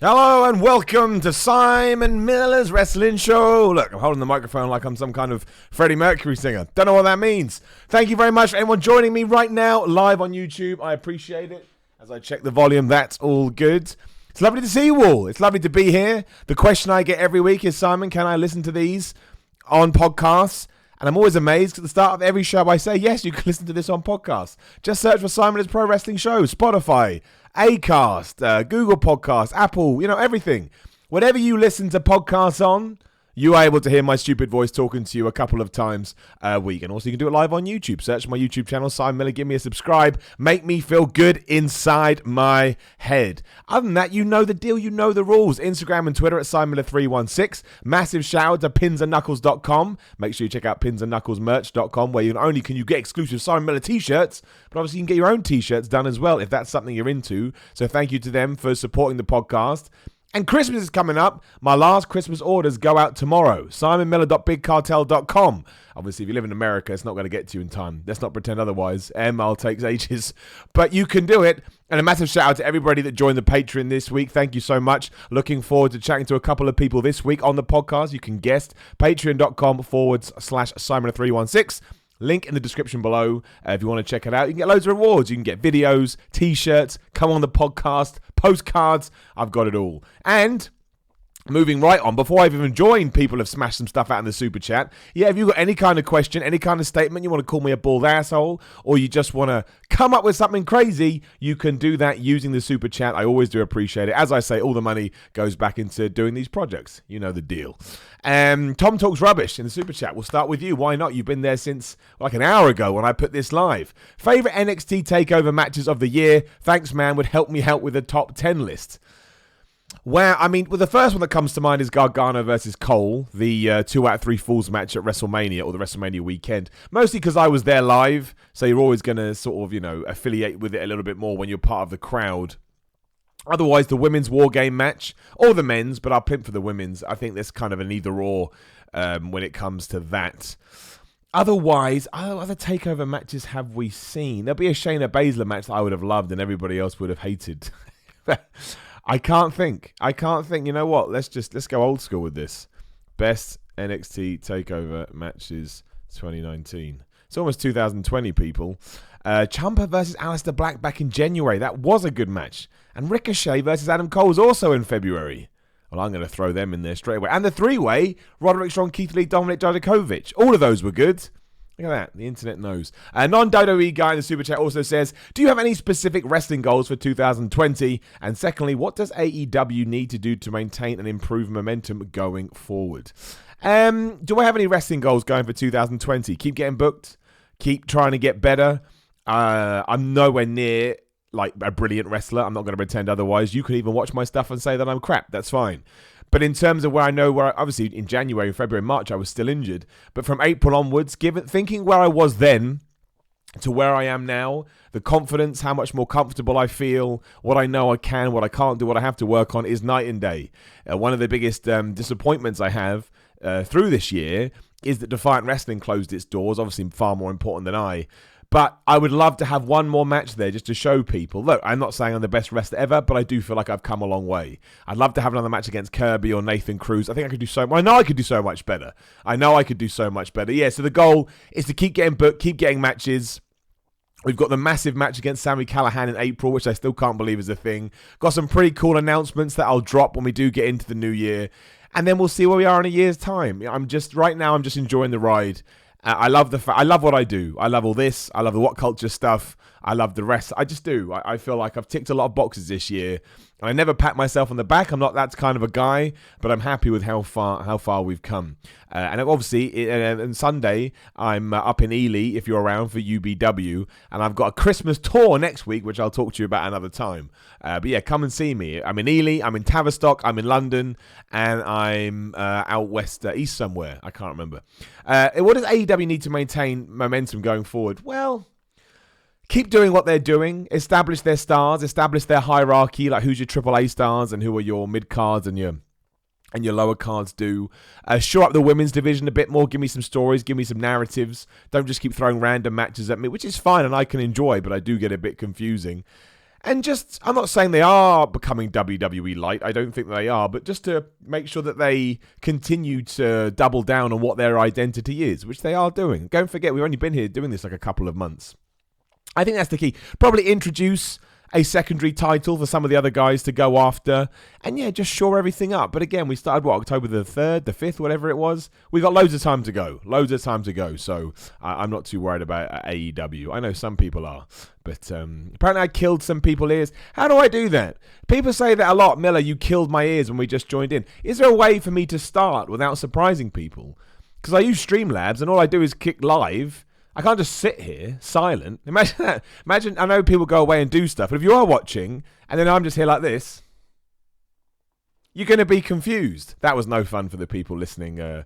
Hello and welcome to Simon Miller's Wrestling Show. Look, I'm holding the microphone like I'm some kind of Freddie Mercury singer. Don't know what that means. Thank you very much for anyone joining me right now live on YouTube. I appreciate it. As I check the volume, that's all good. It's lovely to see you all. It's lovely to be here. The question I get every week is, Simon, can I listen to these on podcasts? And I'm always amazed at the start of every show I say, yes, you can listen to this on podcasts. Just search for Simon Miller's Pro Wrestling Show, Spotify, Acast, Google Podcasts, Apple, everything. Whatever you listen to podcasts on, you are able to hear my stupid voice talking to you a couple of times a week. And also you can do it live on YouTube. Search my YouTube channel, Simon Miller. Give me a subscribe. Make me feel good inside my head. Other than that, you know the deal. You know the rules. Instagram and Twitter at SimonMiller316. Massive shout out to pinsandknuckles.com. Make sure you check out pinsandknucklesmerch.com, where not only can you get exclusive Simon Miller t-shirts, but obviously you can get your own t-shirts done as well if that's something you're into. So thank you to them for supporting the podcast. And Christmas is coming up. My last Christmas orders go out tomorrow. SimonMiller.BigCartel.com. Obviously, if you live in America, it's not going to get to you in time. Let's not pretend otherwise. ML takes ages. But you can do it. And a massive shout out to everybody that joined the Patreon this week. Thank you so much. Looking forward to chatting to a couple of people this week on the podcast. You can guest patreon.com/Simon316. Link in the description below if you want to check it out. You can get loads of rewards. You can get videos, t-shirts, come on the podcast, postcards. I've got it all. And moving right on, before I've even joined, people have smashed some stuff out in the super chat. Yeah, if you've got any kind of question, any kind of statement, you want to call me a bald asshole, or you just want to come up with something crazy, you can do that using the super chat. I always do appreciate it. As I say, all the money goes back into doing these projects. You know the deal. Tom Talks Rubbish in the super chat. We'll start with you. Why not? You've been there since like an hour ago when I put this live. Favorite NXT TakeOver matches of the year? Thanks, man. Would help me help with the top 10 list. Well, the first one that comes to mind is Gargano versus Cole, the 2 out of 3 Falls match at WrestleMania, or the WrestleMania weekend. Mostly because I was there live, so you're always going to sort of, affiliate with it a little bit more when you're part of the crowd. Otherwise, the women's War Game match, or the men's, but I'll pimp for the women's. I think there's kind of an either-or when it comes to that. Otherwise, other TakeOver matches have we seen? There'll be a Shayna Baszler match that I would have loved and everybody else would have hated. I can't think. You know what? Let's go old school with this. Best NXT TakeOver matches 2019. It's almost 2020, people. Ciampa versus Aleister Black back in January. That was a good match. And Ricochet versus Adam Cole was also in February. Well, I'm going to throw them in there straight away. And the three-way, Roderick Strong, Keith Lee, Dominic Dijakovic. All of those were good. Look at that. The internet knows. A non-WWE guy in the super chat also says, do you have any specific wrestling goals for 2020? And secondly, what does AEW need to do to maintain and improve momentum going forward? Do I have any wrestling goals going for 2020? Keep getting booked. Keep trying to get better. I'm nowhere near like a brilliant wrestler. I'm not going to pretend otherwise. You could even watch my stuff and say that I'm crap. That's fine. But in terms of obviously in January, February, March, I was still injured. But from April onwards, thinking where I was then to where I am now, the confidence, how much more comfortable I feel, what I know I can, what I can't do, what I have to work on is night and day. One of the biggest disappointments I have through this year is that Defiant Wrestling closed its doors, obviously far more important than I. But I would love to have one more match there just to show people. Look, I'm not saying I'm the best wrestler ever, but I do feel like I've come a long way. I'd love to have another match against Kirby or Nathan Cruz. I think I could do I know I could do so much better. Yeah, so the goal is to keep getting booked, keep getting matches. We've got the massive match against Sami Callihan in April, which I still can't believe is a thing. Got some pretty cool announcements that I'll drop when we do get into the new year. And then we'll see where we are in a year's time. Right now I'm just enjoying the ride. I love I love what I do. I love all this. I love the What Culture stuff. I love the rest. I just do. I feel like I've ticked a lot of boxes this year. And I never pat myself on the back. I'm not that kind of a guy, but I'm happy with how far we've come. And obviously, on Sunday, I'm up in Ely, if you're around, for UBW. And I've got a Christmas tour next week, which I'll talk to you about another time. But yeah, come and see me. I'm in Ely, I'm in Tavistock, I'm in London, and I'm out west, east somewhere. I can't remember. What does AEW need to maintain momentum going forward? Well, keep doing what they're doing. Establish their stars. Establish their hierarchy, like who's your AAA stars and who are your mid cards and your lower cards do. Shore up the women's division a bit more. Give me some stories. Give me some narratives. Don't just keep throwing random matches at me, which is fine and I can enjoy, but I do get a bit confusing. And just, I'm not saying they are becoming WWE light. I don't think they are. But just to make sure that they continue to double down on what their identity is, which they are doing. Don't forget, we've only been here doing this like a couple of months. I think that's the key. Probably introduce a secondary title for some of the other guys to go after. And yeah, just shore everything up. But again, we started, October the 3rd, the 5th, whatever it was. We've got loads of time to go. So I'm not too worried about AEW. I know some people are. But apparently I killed some people's ears. How do I do that? People say that a lot. Miller, you killed my ears when we just joined in. Is there a way for me to start without surprising people? Because I use Streamlabs and all I do is kick live. I can't just sit here silent. Imagine that. Imagine, I know people go away and do stuff, but if you are watching and then I'm just here like this, you're going to be confused. That was no fun for the people listening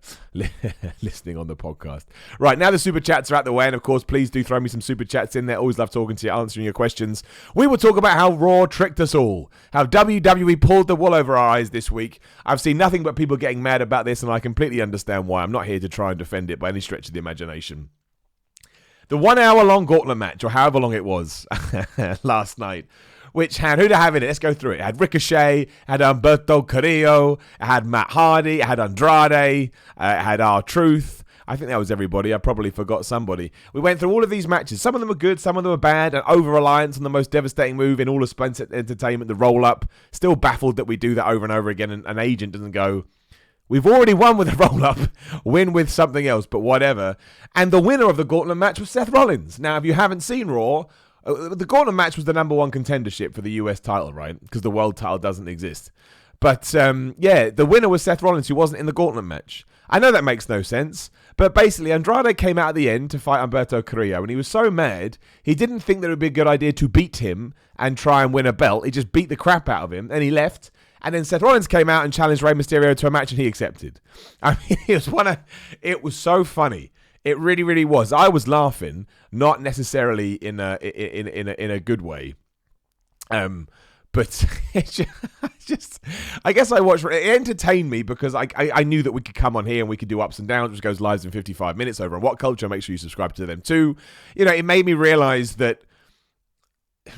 listening on the podcast. Right, now the super chats are out the way, and of course, please do throw me some super chats in there. Always love talking to you, answering your questions. We will talk about how Raw tricked us all, how WWE pulled the wool over our eyes this week. I've seen nothing but people getting mad about this, and I completely understand why. I'm not here to try and defend it by any stretch of the imagination. The 1 hour long gauntlet match, or however long it was, last night, which had, who'd have in it? Let's go through it. It had Ricochet, it had Humberto Carrillo, it had Matt Hardy, it had Andrade, it had R-Truth. I think that was everybody. I probably forgot somebody. We went through all of these matches. Some of them were good, some of them were bad, and over-reliance on the most devastating move in all of Spencer Entertainment, the roll-up. Still baffled that we do that over and over again, and an agent doesn't go, we've already won with a roll-up, win with something else, but whatever. And the winner of the gauntlet match was Seth Rollins. Now, if you haven't seen Raw, the gauntlet match was the number one contendership for the US title, right? Because the world title doesn't exist. But, yeah, the winner was Seth Rollins, who wasn't in the gauntlet match. I know that makes no sense, but basically Andrade came out at the end to fight Humberto Carrillo, and he was so mad, he didn't think that it would be a good idea to beat him and try and win a belt. He just beat the crap out of him, and he left. And then Seth Rollins came out and challenged Rey Mysterio to a match, and he accepted. I mean, it was so funny. It really, really was. I was laughing, not necessarily in a good way. But it just, I guess I watched. It entertained me because I knew that we could come on here and we could do ups and downs, which goes live in 55 minutes over on What Culture. Make sure you subscribe to them too. You know, it made me realize that.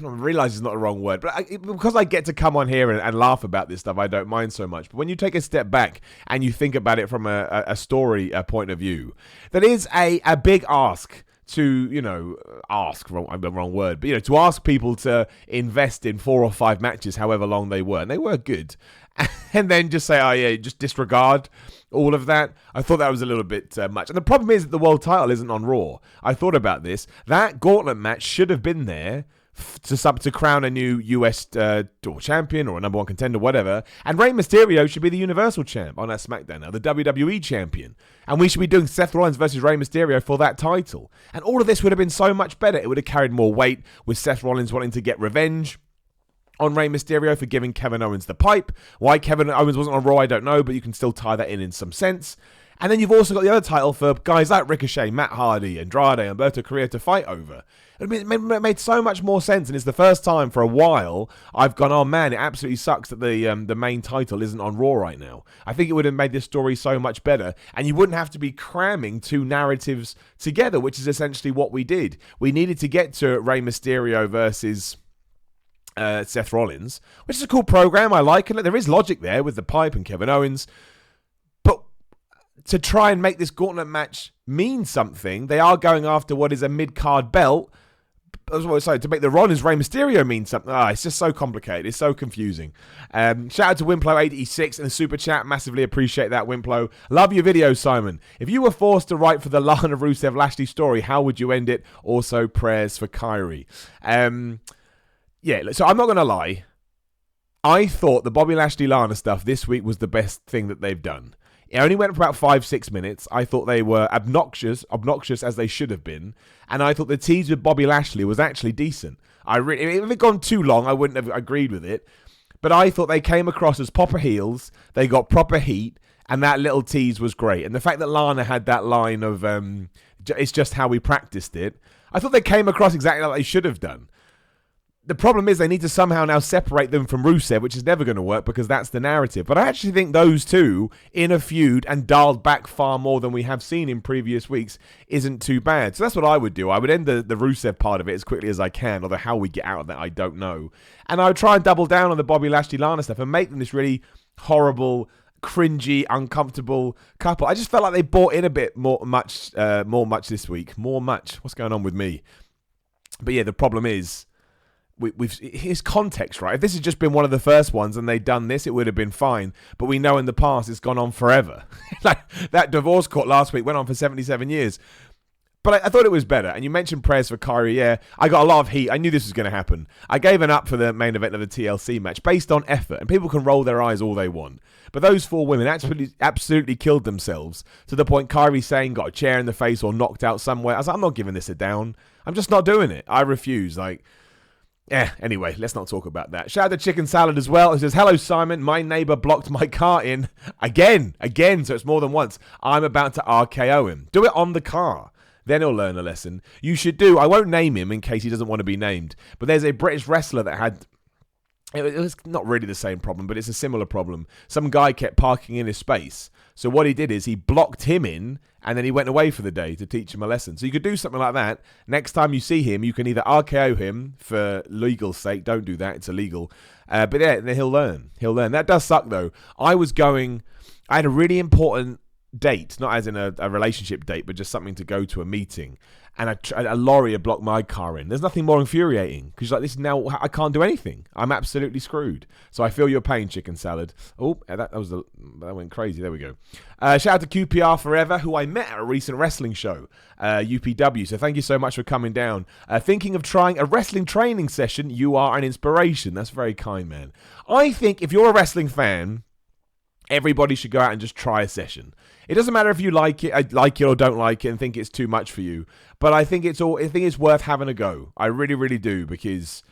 Realize is not the wrong word, but because I get to come on here and laugh about this stuff, I don't mind so much. But when you take a step back and you think about it from a story point of view, that is a big ask to, you know, wrong word, but, you know, to ask people to invest in 4 or 5 matches, however long they were, and they were good, and then just say, oh yeah, just disregard all of that. I thought that was a little bit much. And the problem is that the world title isn't on Raw. I thought about this. That gauntlet match should have been there to crown a new US champion or a number one contender, whatever. And Rey Mysterio should be the Universal champ on that SmackDown now, the WWE champion. And we should be doing Seth Rollins versus Rey Mysterio for that title. And all of this would have been so much better. It would have carried more weight with Seth Rollins wanting to get revenge on Rey Mysterio for giving Kevin Owens the pipe. Why Kevin Owens wasn't on Raw, I don't know, but you can still tie that in some sense. And then you've also got the other title for guys like Ricochet, Matt Hardy, Andrade, Humberto Carrillo to fight over. It made so much more sense, and it's the first time for a while I've gone, oh man, it absolutely sucks that the main title isn't on Raw right now. I think it would have made this story so much better, and you wouldn't have to be cramming 2 narratives together, which is essentially what we did. We needed to get to Rey Mysterio versus Seth Rollins, which is a cool program. I like it. There is logic there with the pipe and Kevin Owens. To try and make this gauntlet match mean something, they are going after what is a mid-card belt. Sorry, to make the Rollins Rey Mysterio mean something. It's just so complicated. It's so confusing. Shout out to Wimplo86 in the super chat. Massively appreciate that, Wimplo. Love your video, Simon. If you were forced to write for the Lana Rusev Lashley story, how would you end it? Also, prayers for Kyrie. Yeah, so I'm not going to lie. I thought the Bobby Lashley Lana stuff this week was the best thing that they've done. It only went for about 5-6 minutes. I thought they were obnoxious as they should have been. And I thought the tease with Bobby Lashley was actually decent. If it had gone too long, I wouldn't have agreed with it. But I thought they came across as proper heels. They got proper heat. And that little tease was great. And the fact that Lana had that line of, it's just how we practiced it. I thought they came across exactly like they should have done. the problem is they need to somehow now separate them from Rusev, which is never going to work because that's the narrative. But I actually think those two in a feud and dialed back far more than we have seen in previous weeks isn't too bad. So that's what I would do. I would end the Rusev part of it as quickly as I can, although how we get out of that, I don't know. And I would try and double down on the Bobby Lashley Lana stuff and make them this really horrible, cringy, uncomfortable couple. I just felt like they bought in a bit more much this week. More much. What's going on with me? But yeah, the problem is, here's context, right? If this had just been one of the first ones and they'd done this, it would have been fine. But we know in the past it's gone on forever. Like that divorce court last week went on for 77 years. But I thought it was better. And you mentioned prayers for Kyrie. Yeah, I got a lot of heat. I knew this was going to happen. I gave an up for the main event of the TLC match based on effort. And people can roll their eyes all they want. But those four women absolutely killed themselves to the point Kyrie saying got a chair in the face or knocked out somewhere. I was like, I'm not giving this a down. I'm just not doing it. I refuse. Anyway, let's not talk about that. Shout out to Chicken Salad as well. It says, hello, Simon. My neighbor blocked my car in again, so it's more than once. I'm about to RKO him. Do it on the car. Then he'll learn a lesson. You should do, I won't name him in case he doesn't want to be named, but there's a British wrestler that had, it was not really the same problem, but it's a similar problem. Some guy kept parking in his space. So what he did is he blocked him in, and then he went away for the day to teach him a lesson. So you could do something like that. Next time you see him, you can either RKO him for legal sake. Don't do that. It's illegal. But yeah, then he'll learn. That does suck, though. I had a really important date, not as in a relationship date, but just something to go to a meeting. And a lorry had blocked my car in. There's nothing more infuriating because like this now I can't do anything. I'm absolutely screwed. So I feel your pain, Chicken Salad. Oh, that went crazy. There we go. Shout out to QPR Forever, who I met at a recent wrestling show, UPW. So thank you so much for coming down. Thinking of trying a wrestling training session. You are an inspiration. That's very kind, man. I think if you're a wrestling fan, everybody should go out and just try a session. It doesn't matter if you like it or don't like it and think it's too much for you. But I think it's worth having a go. I really, really do, because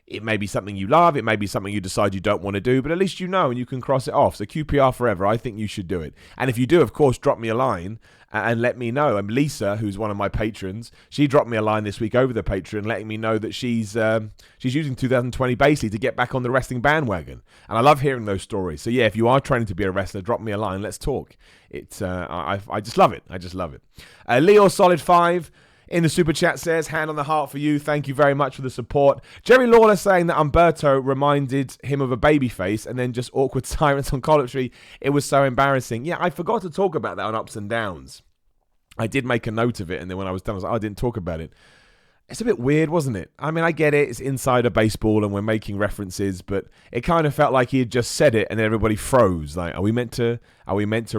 it may be something you love. It may be something you decide you don't want to do, but at least you know and you can cross it off. So QPR Forever, I think you should do it. And if you do, of course, drop me a line and let me know. And Lisa, who's one of my patrons, she dropped me a line this week over the Patreon letting me know that she's using 2020 basically to get back on the wrestling bandwagon. And I love hearing those stories. So yeah, if you are training to be a wrestler, drop me a line. Let's talk. It's I just love it. I just love it. Leo Solid 5 in the super chat says, hand on the heart for you. Thank you very much for the support. Jerry Lawler saying that Umberto reminded him of a baby face and then just awkward silence on commentary. It was so embarrassing. Yeah, I forgot to talk about that on Ups and Downs. I did make a note of it, and then when I was done, I was like, I didn't talk about it. It's a bit weird, wasn't it? I mean, I get it. It's insider baseball and we're making references, but it kind of felt like he had just said it and then everybody froze. Like, are we meant to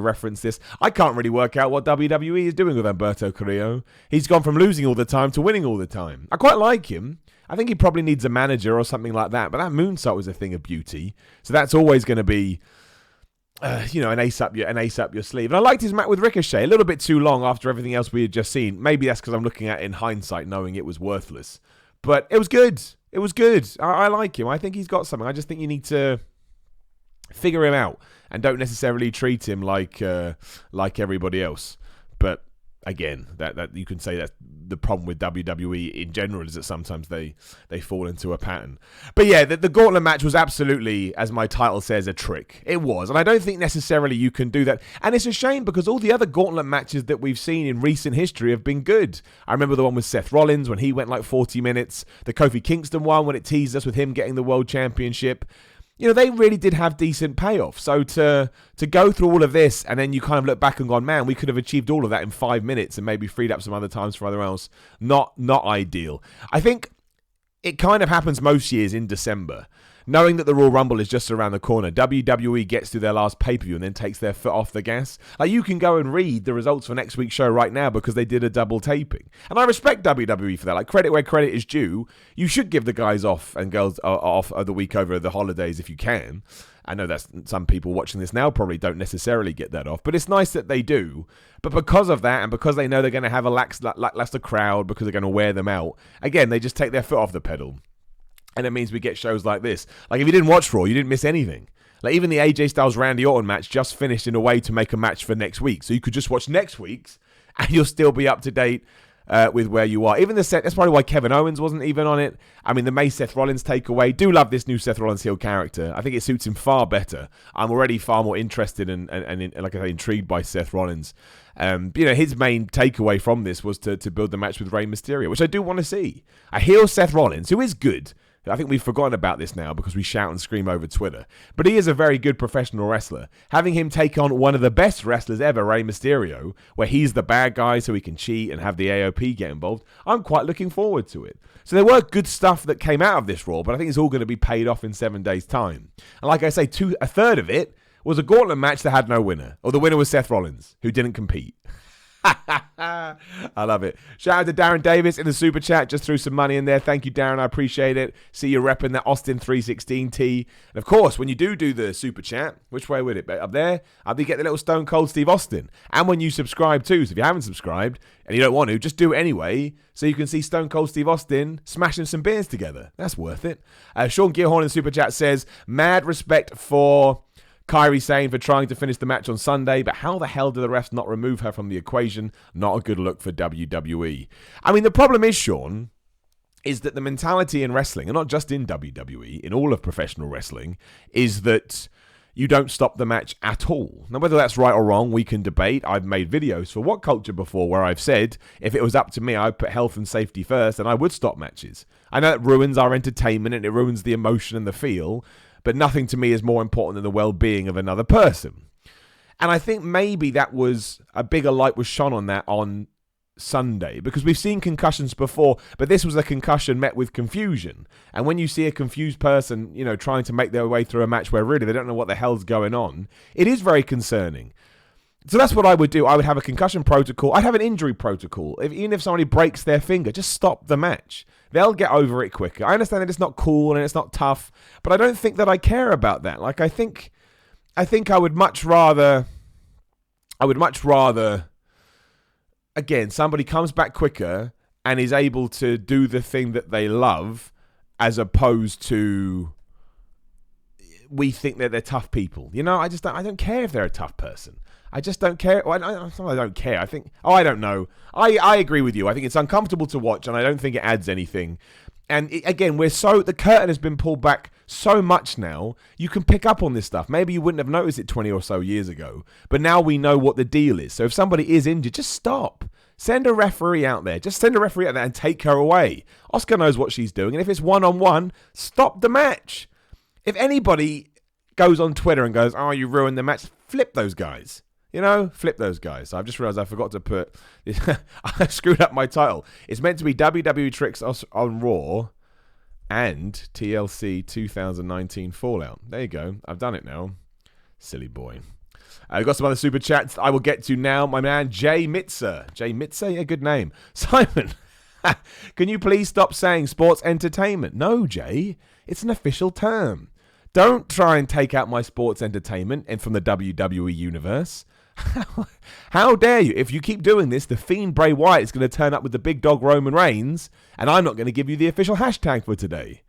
reference this? I can't really work out what WWE is doing with Humberto Carrillo. He's gone from losing all the time to winning all the time. I quite like him. I think he probably needs a manager or something like that, but that moonsault was a thing of beauty. So that's always going to be an ace up your sleeve. And I liked his match with Ricochet. A little bit too long after everything else we had just seen. Maybe that's because I'm looking at it in hindsight, knowing it was worthless. But it was good. It was good. I like him. I think he's got something. I just think you need to figure him out and don't necessarily treat him like everybody else. But again, that you can say that the problem with WWE in general is that sometimes they fall into a pattern. But yeah, the gauntlet match was absolutely, as my title says, a trick. It was. And I don't think necessarily you can do that. And it's a shame because all the other gauntlet matches that we've seen in recent history have been good. I remember the one with Seth Rollins when he went like 40 minutes. The Kofi Kingston one when it teased us with him getting the world championship. You know, they really did have decent payoff. So to go through all of this and then you kind of look back and gone, man, we could have achieved all of that in 5 minutes and maybe freed up some other times for other else. Not ideal. I think it kind of happens most years in December. Knowing that the Royal Rumble is just around the corner, WWE gets to their last pay-per-view and then takes their foot off the gas. Like, you can go and read the results for next week's show right now because they did a double taping. And I respect WWE for that. Like, credit where credit is due. You should give the guys off and girls off the week over the holidays if you can. I know that some people watching this now probably don't necessarily get that off, but it's nice that they do. But because of that, and because they know they're going to have a lackluster crowd because they're going to wear them out, again, they just take their foot off the pedal. And it means we get shows like this. Like, if you didn't watch Raw, you didn't miss anything. Like, even the AJ Styles Randy Orton match just finished in a way to make a match for next week. So you could just watch next week's and you'll still be up to date with where you are. Even the set, that's probably why Kevin Owens wasn't even on it. I mean, the May Seth Rollins takeaway. Do love this new Seth Rollins heel character. I think it suits him far better. I'm already far more interested and like I say, intrigued by Seth Rollins. His main takeaway from this was to build the match with Rey Mysterio, which I do want to see. A heel Seth Rollins, who is good. I think we've forgotten about this now because we shout and scream over Twitter. But he is a very good professional wrestler. Having him take on one of the best wrestlers ever, Rey Mysterio, where he's the bad guy so he can cheat and have the AOP get involved, I'm quite looking forward to it. So there were good stuff that came out of this Raw, but I think it's all going to be paid off in 7 days' time. And like I say, a third of it was a gauntlet match that had no winner. Or the winner was Seth Rollins, who didn't compete. I love it. Shout out to Darren Davis in the super chat. Just threw some money in there. Thank you, Darren. I appreciate it. See you repping that Austin 316 tee. And of course, when you do the super chat, which way would it be? Up there, I'll be getting the little Stone Cold Steve Austin. And when you subscribe too, so if you haven't subscribed and you don't want to, just do it anyway, so you can see Stone Cold Steve Austin smashing some beers together. That's worth it. Sean Gilhorn in the super chat says, mad respect for Kairi Sane for trying to finish the match on Sunday, but how the hell do the refs not remove her from the equation? Not a good look for WWE. I mean, the problem is, Sean, is that the mentality in wrestling, and not just in WWE, in all of professional wrestling, is that you don't stop the match at all. Now, whether that's right or wrong, we can debate. I've made videos for What Culture before where I've said, if it was up to me, I'd put health and safety first, and I would stop matches. I know it ruins our entertainment, and it ruins the emotion and the feel, but nothing to me is more important than the well-being of another person. And I think maybe that was a bigger light was shone on that on Sunday, because we've seen concussions before, but this was a concussion met with confusion. And when you see a confused person, trying to make their way through a match where really they don't know what the hell's going on, it is very concerning. So that's what I would do. I would have a concussion protocol. I'd have an injury protocol. Even if somebody breaks their finger, just stop the match. They'll get over it quicker. I understand that it's not cool and it's not tough, but I don't think that I care about that. Like, I think I would much rather, again, somebody comes back quicker and is able to do the thing that they love, as opposed to we think that they're tough people. I don't care if they're a tough person. I just don't care. Well, I don't care. I don't know. I agree with you. I think it's uncomfortable to watch, and I don't think it adds anything. And again, the curtain has been pulled back so much now, you can pick up on this stuff. Maybe you wouldn't have noticed it 20 or so years ago, but now we know what the deal is. So if somebody is injured, just stop. Send a referee out there. Just send a referee out there and take her away. Oscar knows what she's doing, and if it's one-on-one, stop the match. If anybody goes on Twitter and goes, oh, you ruined the match, flip those guys. Flip those guys. I've just realized I forgot to put I screwed up my title. It's meant to be WWE Tricks on Raw and TLC 2019 Fallout. There you go. I've done it now. Silly boy. I've got some other super chats I will get to now. My man, Jay Mitzer. Jay Mitzer? Yeah, good name. Simon, can you please stop saying sports entertainment? No, Jay. It's an official term. Don't try and take out my sports entertainment and from the WWE universe. How dare you? If you keep doing this, the Fiend Bray Wyatt is going to turn up with the big dog Roman Reigns, and I'm not going to give you the official hashtag for today.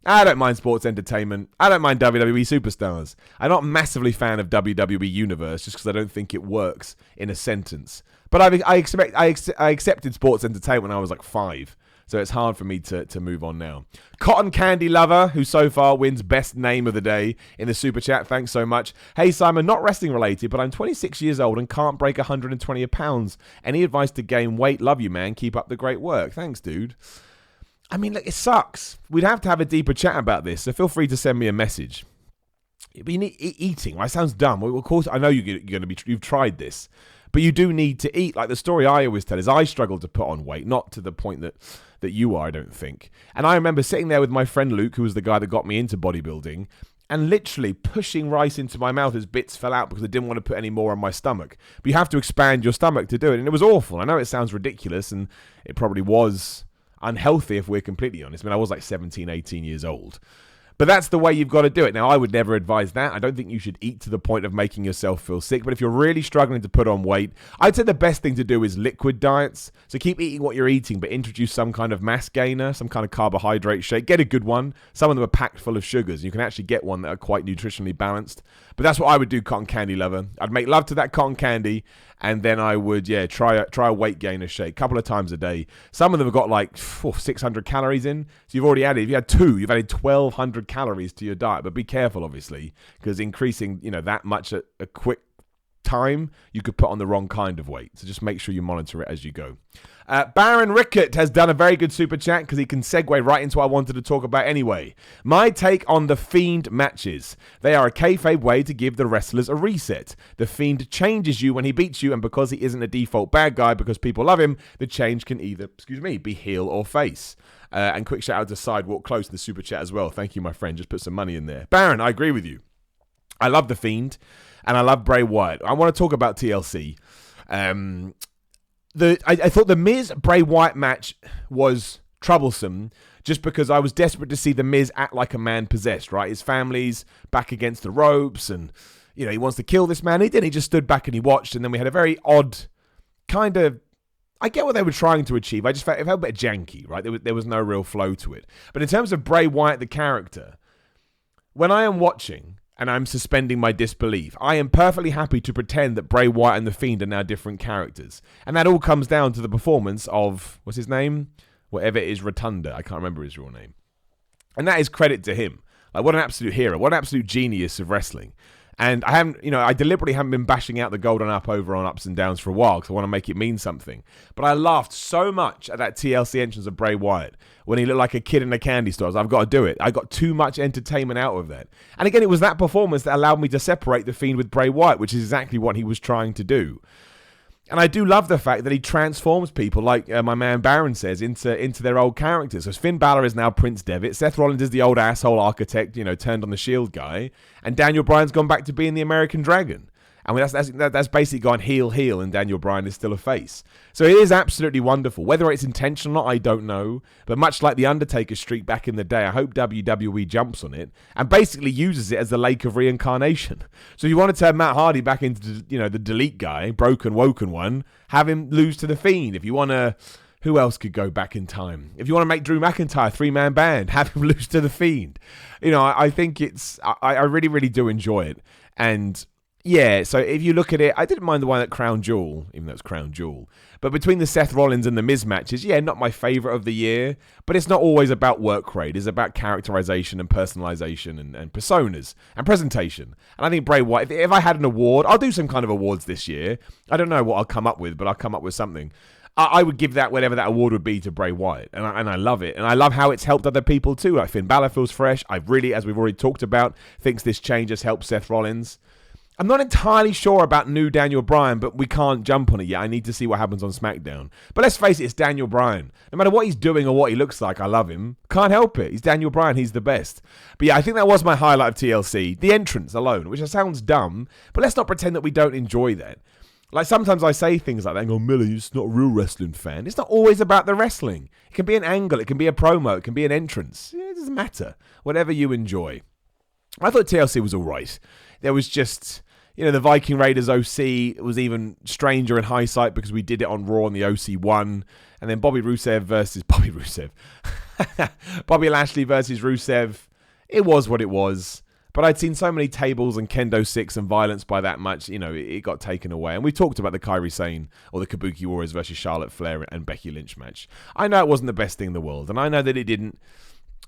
I don't mind sports entertainment. I don't mind WWE superstars. I'm not massively fan of WWE Universe just because I don't think it works in a sentence. But I accepted sports entertainment when I was like 5. So it's hard for me to move on now. Cotton Candy Lover, who so far wins best name of the day in the super chat. Thanks so much. Hey, Simon, not wrestling related, but I'm 26 years old and can't break 120 pounds. Any advice to gain weight? Love you, man. Keep up the great work. Thanks, dude. I mean, look, it sucks. We'd have to have a deeper chat about this, so feel free to send me a message. But you need eating. Right? Sounds dumb. Well, of course, I know you've tried this, but you do need to eat. Like the story I always tell is I struggle to put on weight, not to the point that you are, I don't think. And I remember sitting there with my friend Luke, who was the guy that got me into bodybuilding, and literally pushing rice into my mouth as bits fell out because I didn't want to put any more on my stomach. But you have to expand your stomach to do it, and it was awful. I know it sounds ridiculous, and it probably was unhealthy if we're completely honest. I mean, I was like 17, 18 years old. But that's the way you've got to do it. Now, I would never advise that. I don't think you should eat to the point of making yourself feel sick. But if you're really struggling to put on weight, I'd say the best thing to do is liquid diets. So keep eating what you're eating, but introduce some kind of mass gainer, some kind of carbohydrate shake. Get a good one. Some of them are packed full of sugars. You can actually get one that are quite nutritionally balanced. But that's what I would do, cotton candy lover. I'd make love to that cotton candy, and then I would, try a weight gainer shake a couple of times a day. Some of them have got like 600 calories in. So you've already added, if you had 2, you've added 1,200 calories to your diet. But be careful, obviously, because increasing, that much at a quick time, you could put on the wrong kind of weight. So just make sure you monitor it as you go. Baron Rickett has done a very good super chat because he can segue right into what I wanted to talk about anyway. My take on the Fiend matches. They are a kayfabe way to give the wrestlers a reset. The Fiend changes you when he beats you, and because he isn't a default bad guy because people love him, the change can either, be heel or face. And quick shout out to Sidewalk Close in the super chat as well. Thank you, my friend. Just put some money in there. Baron, I agree with you. I love the Fiend, and I love Bray Wyatt. I want to talk about TLC. I thought the Miz Bray Wyatt match was troublesome just because I was desperate to see the Miz act like a man possessed, right? His family's back against the ropes and, he wants to kill this man. He didn't. He just stood back and he watched, and then we had a very odd kind of... I get what they were trying to achieve. I just felt it felt a bit janky, right? There was no real flow to it. But in terms of Bray Wyatt, the character, when I am watching... and I'm suspending my disbelief, I am perfectly happy to pretend that Bray Wyatt and The Fiend are now different characters. And that all comes down to the performance of, what's his name? Whatever it is, Rotunda. I can't remember his real name. And that is credit to him. Like, what an absolute hero. What an absolute genius of wrestling. And I deliberately haven't been bashing out the Golden Up over on Ups and Downs for a while because I want to make it mean something. But I laughed so much at that TLC entrance of Bray Wyatt when he looked like a kid in a candy store. I was like, I've got to do it. I got too much entertainment out of that. And again, it was that performance that allowed me to separate the Fiend with Bray Wyatt, which is exactly what he was trying to do. And I do love the fact that he transforms people, like my man Baron says, into their old characters. So Finn Balor is now Prince Devitt. Seth Rollins is the old asshole architect, turned on the Shield guy. And Daniel Bryan's gone back to being the American Dragon. I mean, that's basically gone heel, and Daniel Bryan is still a face. So it is absolutely wonderful. Whether it's intentional or not, I don't know. But much like the Undertaker streak back in the day, I hope WWE jumps on it and basically uses it as the lake of reincarnation. So if you want to turn Matt Hardy back into, the delete guy, broken, woken one, have him lose to the Fiend. If you want to... Who else could go back in time? If you want to make Drew McIntyre 3-man band, have him lose to the Fiend. I think it's... I really, really do enjoy it. And... yeah, so if you look at it, I didn't mind the one at Crown Jewel, even though it's Crown Jewel. But between the Seth Rollins and the Miz matches, not my favourite of the year. But it's not always about work rate. It's about characterization and personalization and personas and presentation. And I think Bray Wyatt, if I had an award, I'll do some kind of awards this year. I don't know what I'll come up with, but I'll come up with something. I would give that, whatever that award would be, to Bray Wyatt. And I love it. And I love how it's helped other people too. Like Finn Balor feels fresh. I really, as we've already talked about, thinks this change has helped Seth Rollins. I'm not entirely sure about new Daniel Bryan, but we can't jump on it yet. I need to see what happens on SmackDown. But let's face it, it's Daniel Bryan. No matter what he's doing or what he looks like, I love him. Can't help it. He's Daniel Bryan. He's the best. But I think that was my highlight of TLC. The entrance alone, which sounds dumb, but let's not pretend that we don't enjoy that. Like, sometimes I say things like that and go, Miller, you're just not a real wrestling fan. It's not always about the wrestling. It can be an angle. It can be a promo. It can be an entrance. It doesn't matter. Whatever you enjoy. I thought TLC was all right. There was just... the Viking Raiders OC was even stranger in hindsight because we did it on Raw and the OC won. And then Bobby Lashley versus Rusev. It was what it was. But I'd seen so many tables and kendo sticks and violence by that much, it got taken away. And we talked about the Kairi Sane or the Kabuki Warriors versus Charlotte Flair and Becky Lynch match. I know it wasn't the best thing in the world. And I know that it didn't.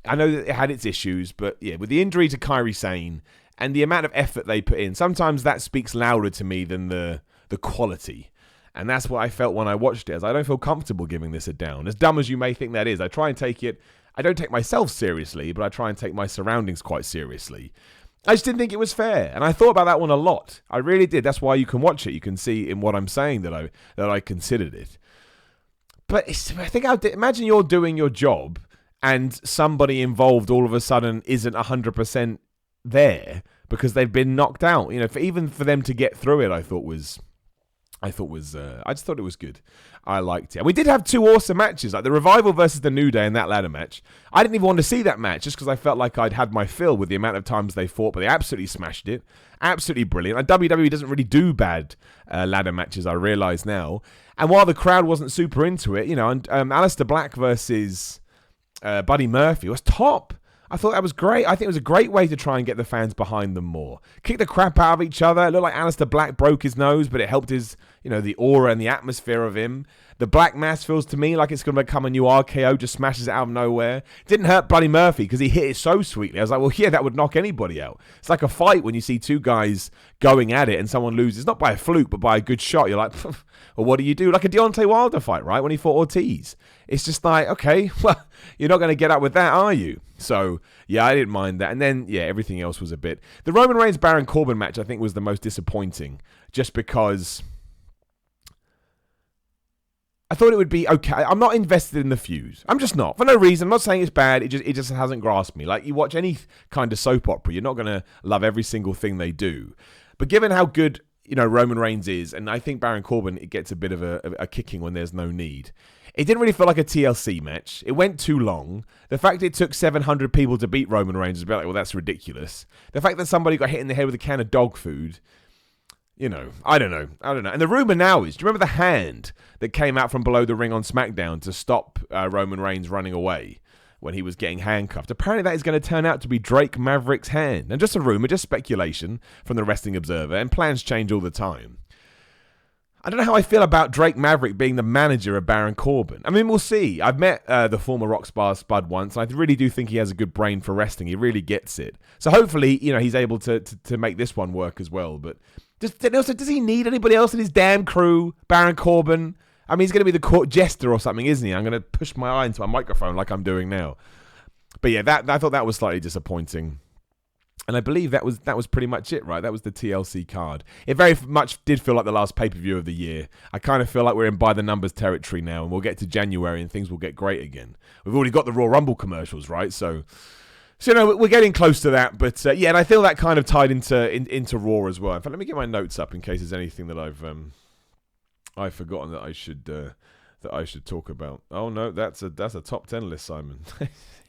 I know that it had its issues. But yeah, with the injury to Kairi Sane... and the amount of effort they put in, sometimes that speaks louder to me than the quality. And that's what I felt when I watched it, as I don't feel comfortable giving this a down. As dumb as you may think that is, I try and take it... I don't take myself seriously, but I try and take my surroundings quite seriously. I just didn't think it was fair. And I thought about that one a lot. I really did. That's why you can watch it. You can see in what I'm saying that I considered it. But imagine you're doing your job and somebody involved all of a sudden isn't 100% there because they've been knocked out. For them to get through it, I thought was I just thought it was good. I liked it. And we did have two awesome matches, like the Revival versus the New Day in that ladder match. I didn't even want to see that match just because I felt like I'd had my fill with the amount of times they fought, but they absolutely smashed it. Absolutely brilliant. And WWE doesn't really do bad ladder matches, I realise now. And while the crowd wasn't super into it, and Aleister Black versus Buddy Murphy was top. I thought that was great. I think it was a great way to try and get the fans behind them more. Kick the crap out of each other. It looked like Aleister Black broke his nose, but it helped his, the aura and the atmosphere of him. The Black Mass feels to me like it's going to become a new RKO, just smashes it out of nowhere. Didn't hurt Buddy Murphy because he hit it so sweetly. I was like, well, yeah, that would knock anybody out. It's like a fight when you see two guys going at it and someone loses, not by a fluke, but by a good shot. You're like, well, what do you do? Like a Deontay Wilder fight, right? When he fought Ortiz. It's just like, okay, well, you're not going to get up with that, are you? So, yeah, I didn't mind that. And then, yeah, everything else was a bit... The Roman Reigns-Baron Corbin match, I think, was the most disappointing. Just because... I thought it would be okay. I'm not invested in the feud. I'm just not. For no reason. I'm not saying it's bad. It just hasn't grasped me. Like, you watch any kind of soap opera, you're not going to love every single thing they do. But given how good, Roman Reigns is, and I think Baron Corbin, it gets a bit of a kicking when there's no need. It didn't really feel like a TLC match. It went too long. The fact it took 700 people to beat Roman Reigns is a bit like, well, that's ridiculous. The fact that somebody got hit in the head with a can of dog food, I don't know. And the rumor now is, do you remember the hand that came out from below the ring on SmackDown to stop Roman Reigns running away when he was getting handcuffed? Apparently that is going to turn out to be Drake Maverick's hand. And just a rumor, just speculation from the Wrestling Observer, and plans change all the time. I don't know how I feel about Drake Maverick being the manager of Baron Corbin. I mean, we'll see. I've met the former Rockstar Spud once, and I really do think he has a good brain for wrestling. He really gets it. So hopefully, he's able to make this one work as well. But does he need anybody else in his damn crew, Baron Corbin? I mean, he's going to be the court jester or something, isn't he? I'm going to push my eye into my microphone like I'm doing now. But yeah, I thought that was slightly disappointing. And I believe that was pretty much it, right? That was the TLC card. It very much did feel like the last pay-per-view of the year. I kind of feel like we're in by-the-numbers territory now, and we'll get to January and things will get great again. We've already got the Royal Rumble commercials, right? So we're getting close to that. But yeah, and I feel that kind of tied into Raw as well. In fact, let me get my notes up in case there's anything that I've forgotten that I should talk about. Oh no, that's a top 10 list, Simon.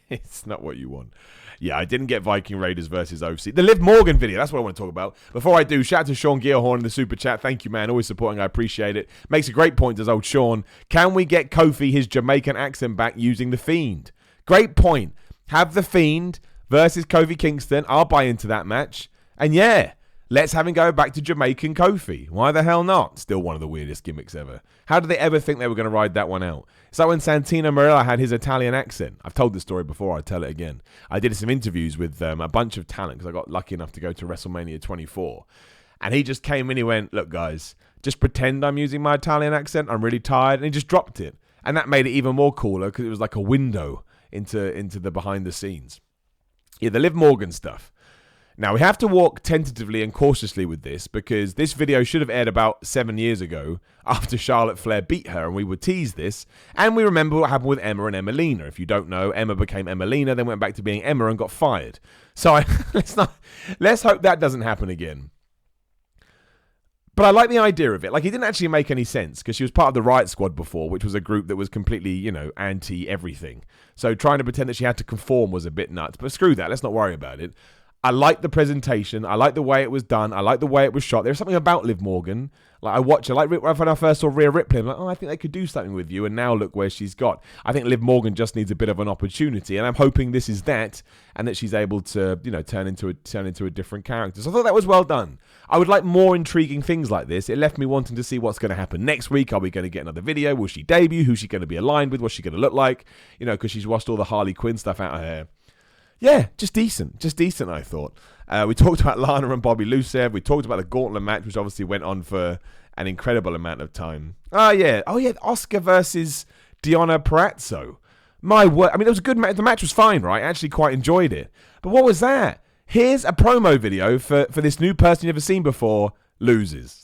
It's not what you want. Yeah, I didn't get Viking Raiders versus OC. The Liv Morgan video, that's what I want to talk about. Before I do, shout out to Sean Gearhorn in the super chat. Thank you, man. Always supporting. I appreciate it. Makes a great point, does old Sean. Can we get Kofi his Jamaican accent back using the Fiend? Great point. Have the Fiend versus Kofi Kingston. I'll buy into that match. And yeah, let's have him go back to Jamaican Kofi. Why the hell not? Still one of the weirdest gimmicks ever. How did they ever think they were going to ride that one out? It's like when Santino Marella had his Italian accent. I've told the story before. I'll tell it again. I did some interviews with a bunch of talent because I got lucky enough to go to WrestleMania 24. And he just came in, he went, look, guys, just pretend I'm using my Italian accent. I'm really tired. And he just dropped it. And that made it even more cooler because it was like a window into the behind the scenes. Yeah, the Liv Morgan stuff. Now, we have to walk tentatively and cautiously with this because this video should have aired about 7 years ago after Charlotte Flair beat her, and we would tease this. And we remember what happened with Emma and Emmalina. If you don't know, Emma became Emmalina, then went back to being Emma and got fired. So let's hope that doesn't happen again. But I like the idea of it. Like, it didn't actually make any sense because she was part of the Riot Squad before, which was a group that was completely, anti-everything. So trying to pretend that she had to conform was a bit nuts. But screw that. Let's not worry about it. I like the presentation. I like the way it was done. I like the way it was shot. There's something about Liv Morgan. Like, I watch her. Like when I first saw Rhea Ripley, I'm like, I think they could do something with you. And now look where she's got. I think Liv Morgan just needs a bit of an opportunity. And I'm hoping this is that. And that she's able to, turn into a different character. So I thought that was well done. I would like more intriguing things like this. It left me wanting to see what's going to happen next week. Are we going to get another video? Will she debut? Who's she going to be aligned with? What's she going to look like? Because she's washed all the Harley Quinn stuff out of her hair. Yeah, just decent, I thought. We talked about Lana and Bobby Rusev. We talked about the gauntlet match, which obviously went on for an incredible amount of time. Oh yeah, Asuka versus Deonna Purrazzo. My word, I mean, it was a good match. The match was fine, right? I actually quite enjoyed it. But what was that? Here's a promo video for this new person you've never seen before, loses.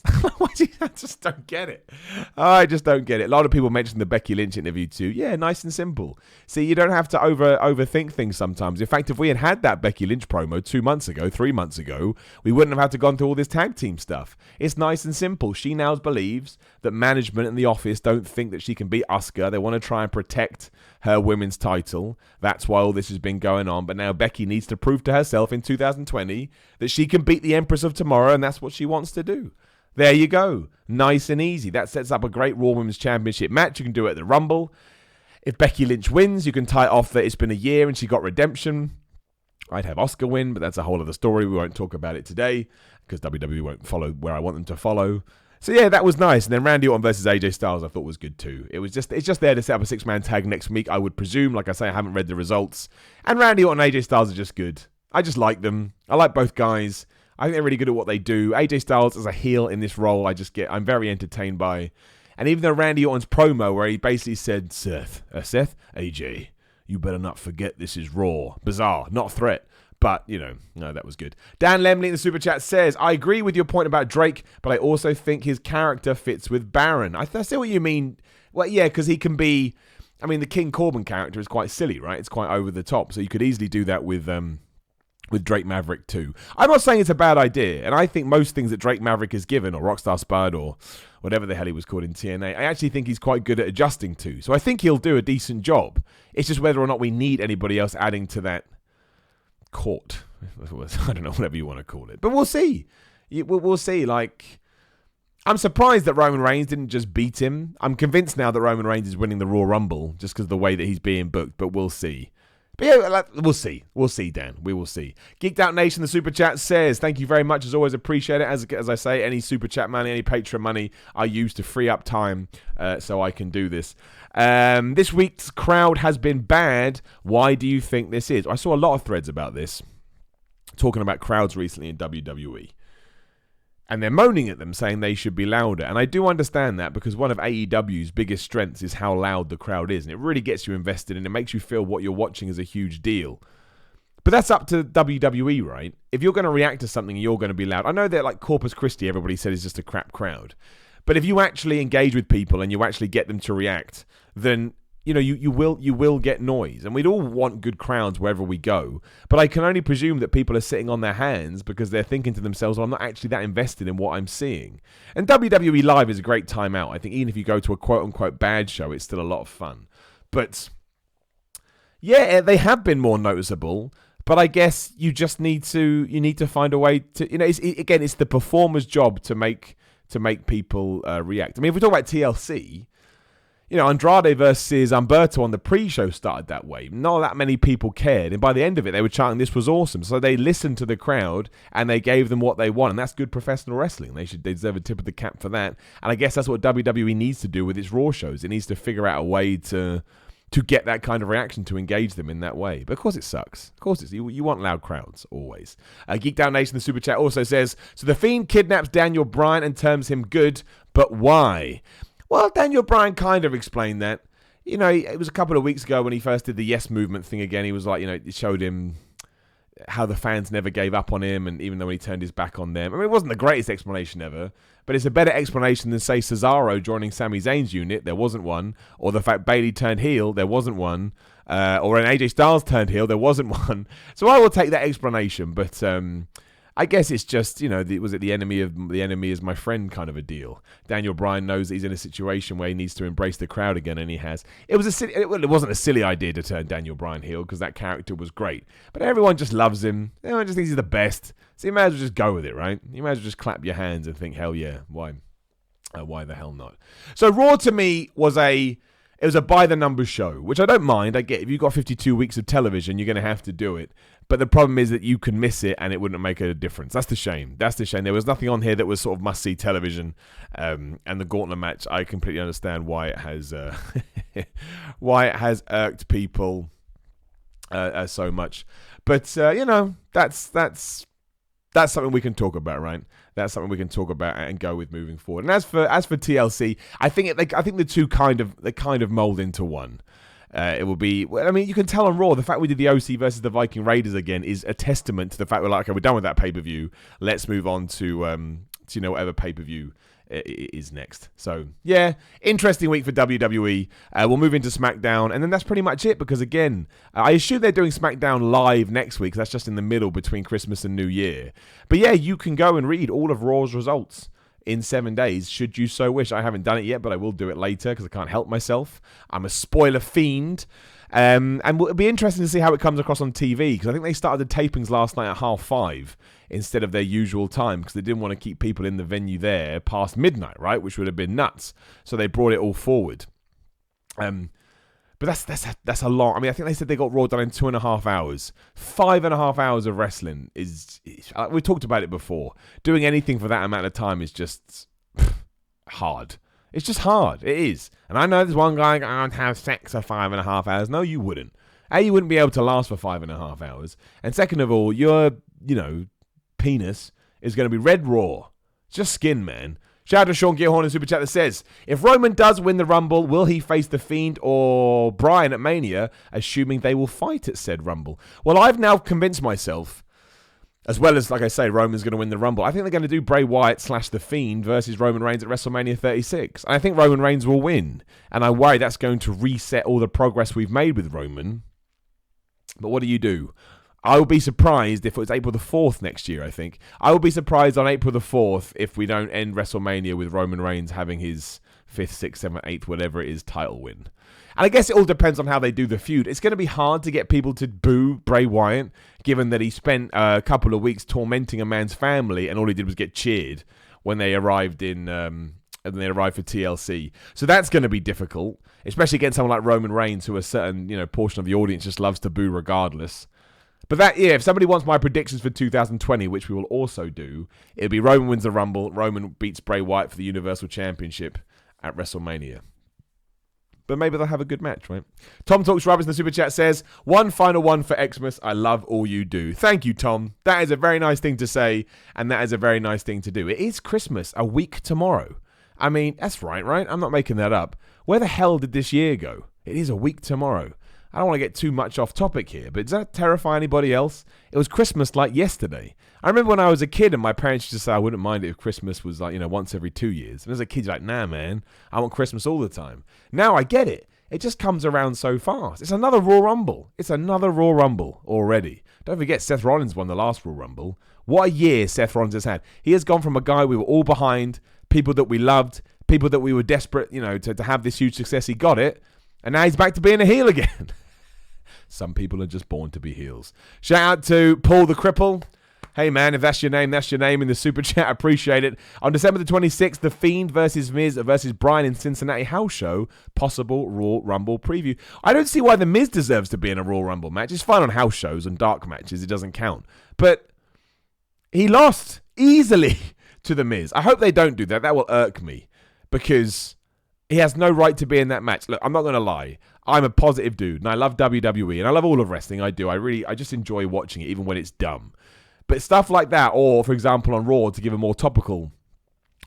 I just don't get it. I just don't get it. A lot of people mentioned the Becky Lynch interview too. Yeah, nice and simple. See, you don't have to overthink things sometimes. In fact, if we had had that Becky Lynch promo 2 months ago, 3 months ago, we wouldn't have had to gone through all this tag team stuff. It's nice and simple. She now believes that management and the office don't think that she can beat Asuka. They want to try and protect her women's title. That's why all this has been going on. But now Becky needs to prove to herself in 2020 that she can beat the Empress of Tomorrow, and that's what she wants to do. There you go. Nice and easy. That sets up a great Raw Women's Championship match. You can do it at the Rumble. If Becky Lynch wins, you can tie it off that it's been a year and she got redemption. I'd have Asuka win, but that's a whole other story. We won't talk about it today because WWE won't follow where I want them to follow. So yeah, that was nice. And then Randy Orton versus AJ Styles I thought was good too. It's just there to set up a 6-man tag next week, I would presume. Like I say, I haven't read the results. And Randy Orton and AJ Styles are just good. I just like them. I like both guys. I think they're really good at what they do. AJ Styles as a heel in this role, I'm very entertained by. And even though Randy Orton's promo where he basically said, Seth, AJ, you better not forget this is Raw. Bizarre, not a threat. But, no, that was good. Dan Lemley in the Super Chat says, I agree with your point about Drake, but I also think his character fits with Baron. I see what you mean. Well, yeah, because he can be... I mean, the King Corbin character is quite silly, right? It's quite over the top. So you could easily do that with Drake Maverick too. I'm not saying it's a bad idea, and I think most things that Drake Maverick is given, or Rockstar Spud, or whatever the hell he was called in TNA, I actually think he's quite good at adjusting to. So I think he'll do a decent job. It's just whether or not we need anybody else adding to that court. I don't know, whatever you want to call it. But we'll see. We'll see. Like, I'm surprised that Roman Reigns didn't just beat him. I'm convinced now that Roman Reigns is winning the Royal Rumble just because of the way that he's being booked, but we'll see. But yeah, we'll see. We'll see, Dan. We will see. Geeked Out Nation, the Super Chat says, thank you very much. As always, appreciate it. As I say, any Super Chat money, any Patreon money I use to free up time so I can do this. This week's crowd has been bad. Why do you think this is? I saw a lot of threads about this, talking about crowds recently in WWE. And they're moaning at them, saying they should be louder. And I do understand that because one of AEW's biggest strengths is how loud the crowd is. And it really gets you invested and it makes you feel what you're watching is a huge deal. But that's up to WWE, right? If you're going to react to something, you're going to be loud. I know that like Corpus Christi, everybody said is just a crap crowd. But if you actually engage with people and you actually get them to react, then... you will get noise. And we'd all want good crowds wherever we go. But I can only presume that people are sitting on their hands because they're thinking to themselves, well, I'm not actually that invested in what I'm seeing. And WWE Live is a great time out. I think even if you go to a quote-unquote bad show, it's still a lot of fun. But, yeah, they have been more noticeable. But I guess you just need to find a way to... it's the performer's job to make people react. I mean, if we talk about TLC... Andrade versus Humberto on the pre-show started that way. Not that many people cared. And by the end of it, they were chanting, this was awesome. So they listened to the crowd and they gave them what they want. And that's good professional wrestling. They deserve a tip of the cap for that. And I guess that's what WWE needs to do with its Raw shows. It needs to figure out a way to get that kind of reaction, to engage them in that way. But of course it sucks. Of course you want loud crowds, always. Geek Down Nation, the Super Chat also says, so the Fiend kidnaps Daniel Bryan and terms him good, but why? Well, Daniel Bryan kind of explained that. It was a couple of weeks ago when he first did the Yes Movement thing again. He was like, it showed him how the fans never gave up on him, and even though he turned his back on them. I mean, it wasn't the greatest explanation ever, but it's a better explanation than, say, Cesaro joining Sami Zayn's unit. There wasn't one. Or the fact Bayley turned heel. There wasn't one. Or when AJ Styles turned heel. There wasn't one. So I will take that explanation, but... I guess it's just, was it the enemy is my friend kind of a deal. Daniel Bryan knows that he's in a situation where he needs to embrace the crowd again, and he has. It wasn't a silly idea to turn Daniel Bryan heel because that character was great. But everyone just loves him. Everyone just thinks he's the best. So you may as well just go with it, right? You may as well just clap your hands and think, hell yeah, why the hell not? So Raw to me was a by the numbers show, which I don't mind. I get if you've got 52 weeks of television, you're going to have to do it. But the problem is that you can miss it and it wouldn't make a difference. That's the shame. There was nothing on here that was sort of must-see television. And the gauntlet match, I completely understand why it has irked people so much. But that's something we can talk about, right? That's something we can talk about and go with moving forward. And as for TLC, I think the two kind of mold into one. It will be. Well, I mean, you can tell on Raw the fact we did the OC versus the Viking Raiders again is a testament to the fact we're like, okay, we're done with that pay-per-view. Let's move on to to, whatever pay-per-view is next. So, yeah, interesting week for WWE. We'll move into SmackDown, and then that's pretty much it, because, again, I assume they're doing SmackDown live next week, 'cause that's just in the middle between Christmas and New Year. But, yeah, you can go and read all of Raw's results in 7 days, should you so wish. I haven't done it yet, but I will do it later, because I can't help myself. I'm a spoiler fiend. And it'll be interesting to see how it comes across on TV, because I think they started the tapings last night at 5:30 instead of their usual time, because they didn't want to keep people in the venue there past midnight, right? Which would have been nuts. So they brought it all forward. But that's a lot. I mean, I think they said they got Raw done in 2.5 hours. 5.5 hours of wrestling is we talked about it before. Doing anything for that amount of time is just hard. It's just hard. It is. And I know there's one guy going to have sex for 5.5 hours. No, you wouldn't. A, you wouldn't be able to last for 5.5 hours. And second of all, your, penis is going to be red raw. It's just skin, man. Shout out to Sean Gilhorn in Super Chat that says, if Roman does win the Rumble, will he face The Fiend or Bryan at Mania, assuming they will fight at said Rumble? Well, I've now convinced myself, as well as, like I say, Roman's going to win the Rumble, I think they're going to do Bray Wyatt / The Fiend versus Roman Reigns at WrestleMania 36. And I think Roman Reigns will win. And I worry that's going to reset all the progress we've made with Roman. But what do? I will be surprised if it was April the 4th next year, I think. I will be surprised on April the 4th if we don't end WrestleMania with Roman Reigns having his 5th, 6th, 7th, 8th, whatever it is, title win. And I guess it all depends on how they do the feud. It's going to be hard to get people to boo Bray Wyatt, given that he spent a couple of weeks tormenting a man's family, and all he did was get cheered when they arrived for TLC. So that's going to be difficult, especially against someone like Roman Reigns, who a certain portion of the audience just loves to boo regardless. But if somebody wants my predictions for 2020, which we will also do, it'll be Roman wins the Rumble, Roman beats Bray Wyatt for the Universal Championship at WrestleMania. But maybe they'll have a good match, right? Tom Talks Rubbish in the Super Chat says, one final one for Xmas. I love all you do. Thank you, Tom. That is a very nice thing to say, and that is a very nice thing to do. It is Christmas, a week tomorrow. I mean, that's right? I'm not making that up. Where the hell did this year go? It is a week tomorrow. I don't want to get too much off topic here, but does that terrify anybody else? It was Christmas like yesterday. I remember when I was a kid and my parents used to say I wouldn't mind it if Christmas was like, once every 2 years. And as a kid, you're like, nah, man, I want Christmas all the time. Now I get it. It just comes around so fast. It's another Raw Rumble. It's another Raw Rumble already. Don't forget, Seth Rollins won the last Raw Rumble. What a year Seth Rollins has had. He has gone from a guy we were all behind, people that we loved, people that we were desperate, to have this huge success. He got it. And now he's back to being a heel again. Some people are just born to be heels. Shout out to Paul the Cripple. Hey, man, if that's your name in the Super Chat. I appreciate it. On December the 26th, The Fiend versus Miz versus Bryan in Cincinnati House Show. Possible Raw Rumble preview. I don't see why The Miz deserves to be in a Raw Rumble match. It's fine on house shows and dark matches. It doesn't count. But he lost easily to The Miz. I hope they don't do that. That will irk me. Because he has no right to be in that match. Look, I'm not going to lie. I'm a positive dude, and I love WWE, and I love all of wrestling. I do. I just enjoy watching it, even when it's dumb. But stuff like that, or, for example, on Raw, to give a more topical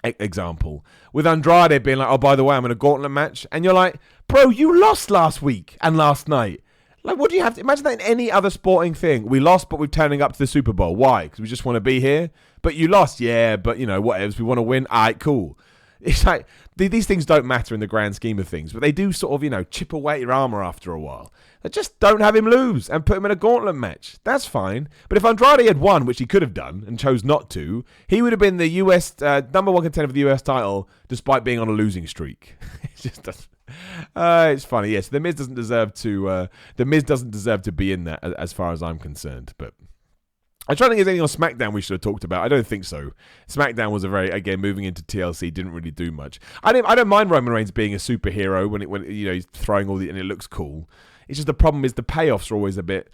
example, with Andrade being like, oh, by the way, I'm in a gauntlet match, and you're like, bro, you lost last week and last night. Like, what do you have to... Imagine that in any other sporting thing. We lost, but we're turning up to the Super Bowl. Why? Because we just want to be here? But you lost. Yeah, but, whatever. We want to win. All right, cool. It's like, these things don't matter in the grand scheme of things, but they do sort of, chip away at your armor after a while. They just don't have him lose and put him in a gauntlet match. That's fine. But if Andrade had won, which he could have done and chose not to, he would have been the US number one contender for the US title despite being on a losing streak. It just doesn't. It's funny. Yes, The Miz doesn't deserve to be in that as far as I'm concerned, but I'm trying to think if there's anything on SmackDown we should have talked about. I don't think so. SmackDown was again, moving into TLC, didn't really do much. I don't mind Roman Reigns being a superhero when he's throwing and it looks cool. It's just the problem is the payoffs are always a bit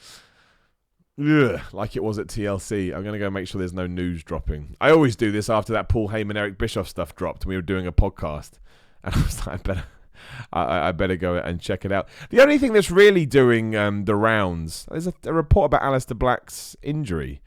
like it was at TLC. I'm going to go make sure there's no news dropping. I always do this after that Paul Heyman, Eric Bischoff stuff dropped and we were doing a podcast. And I was like, I better go and check it out. The only thing that's really doing the rounds is a report about Aleister Black's injury.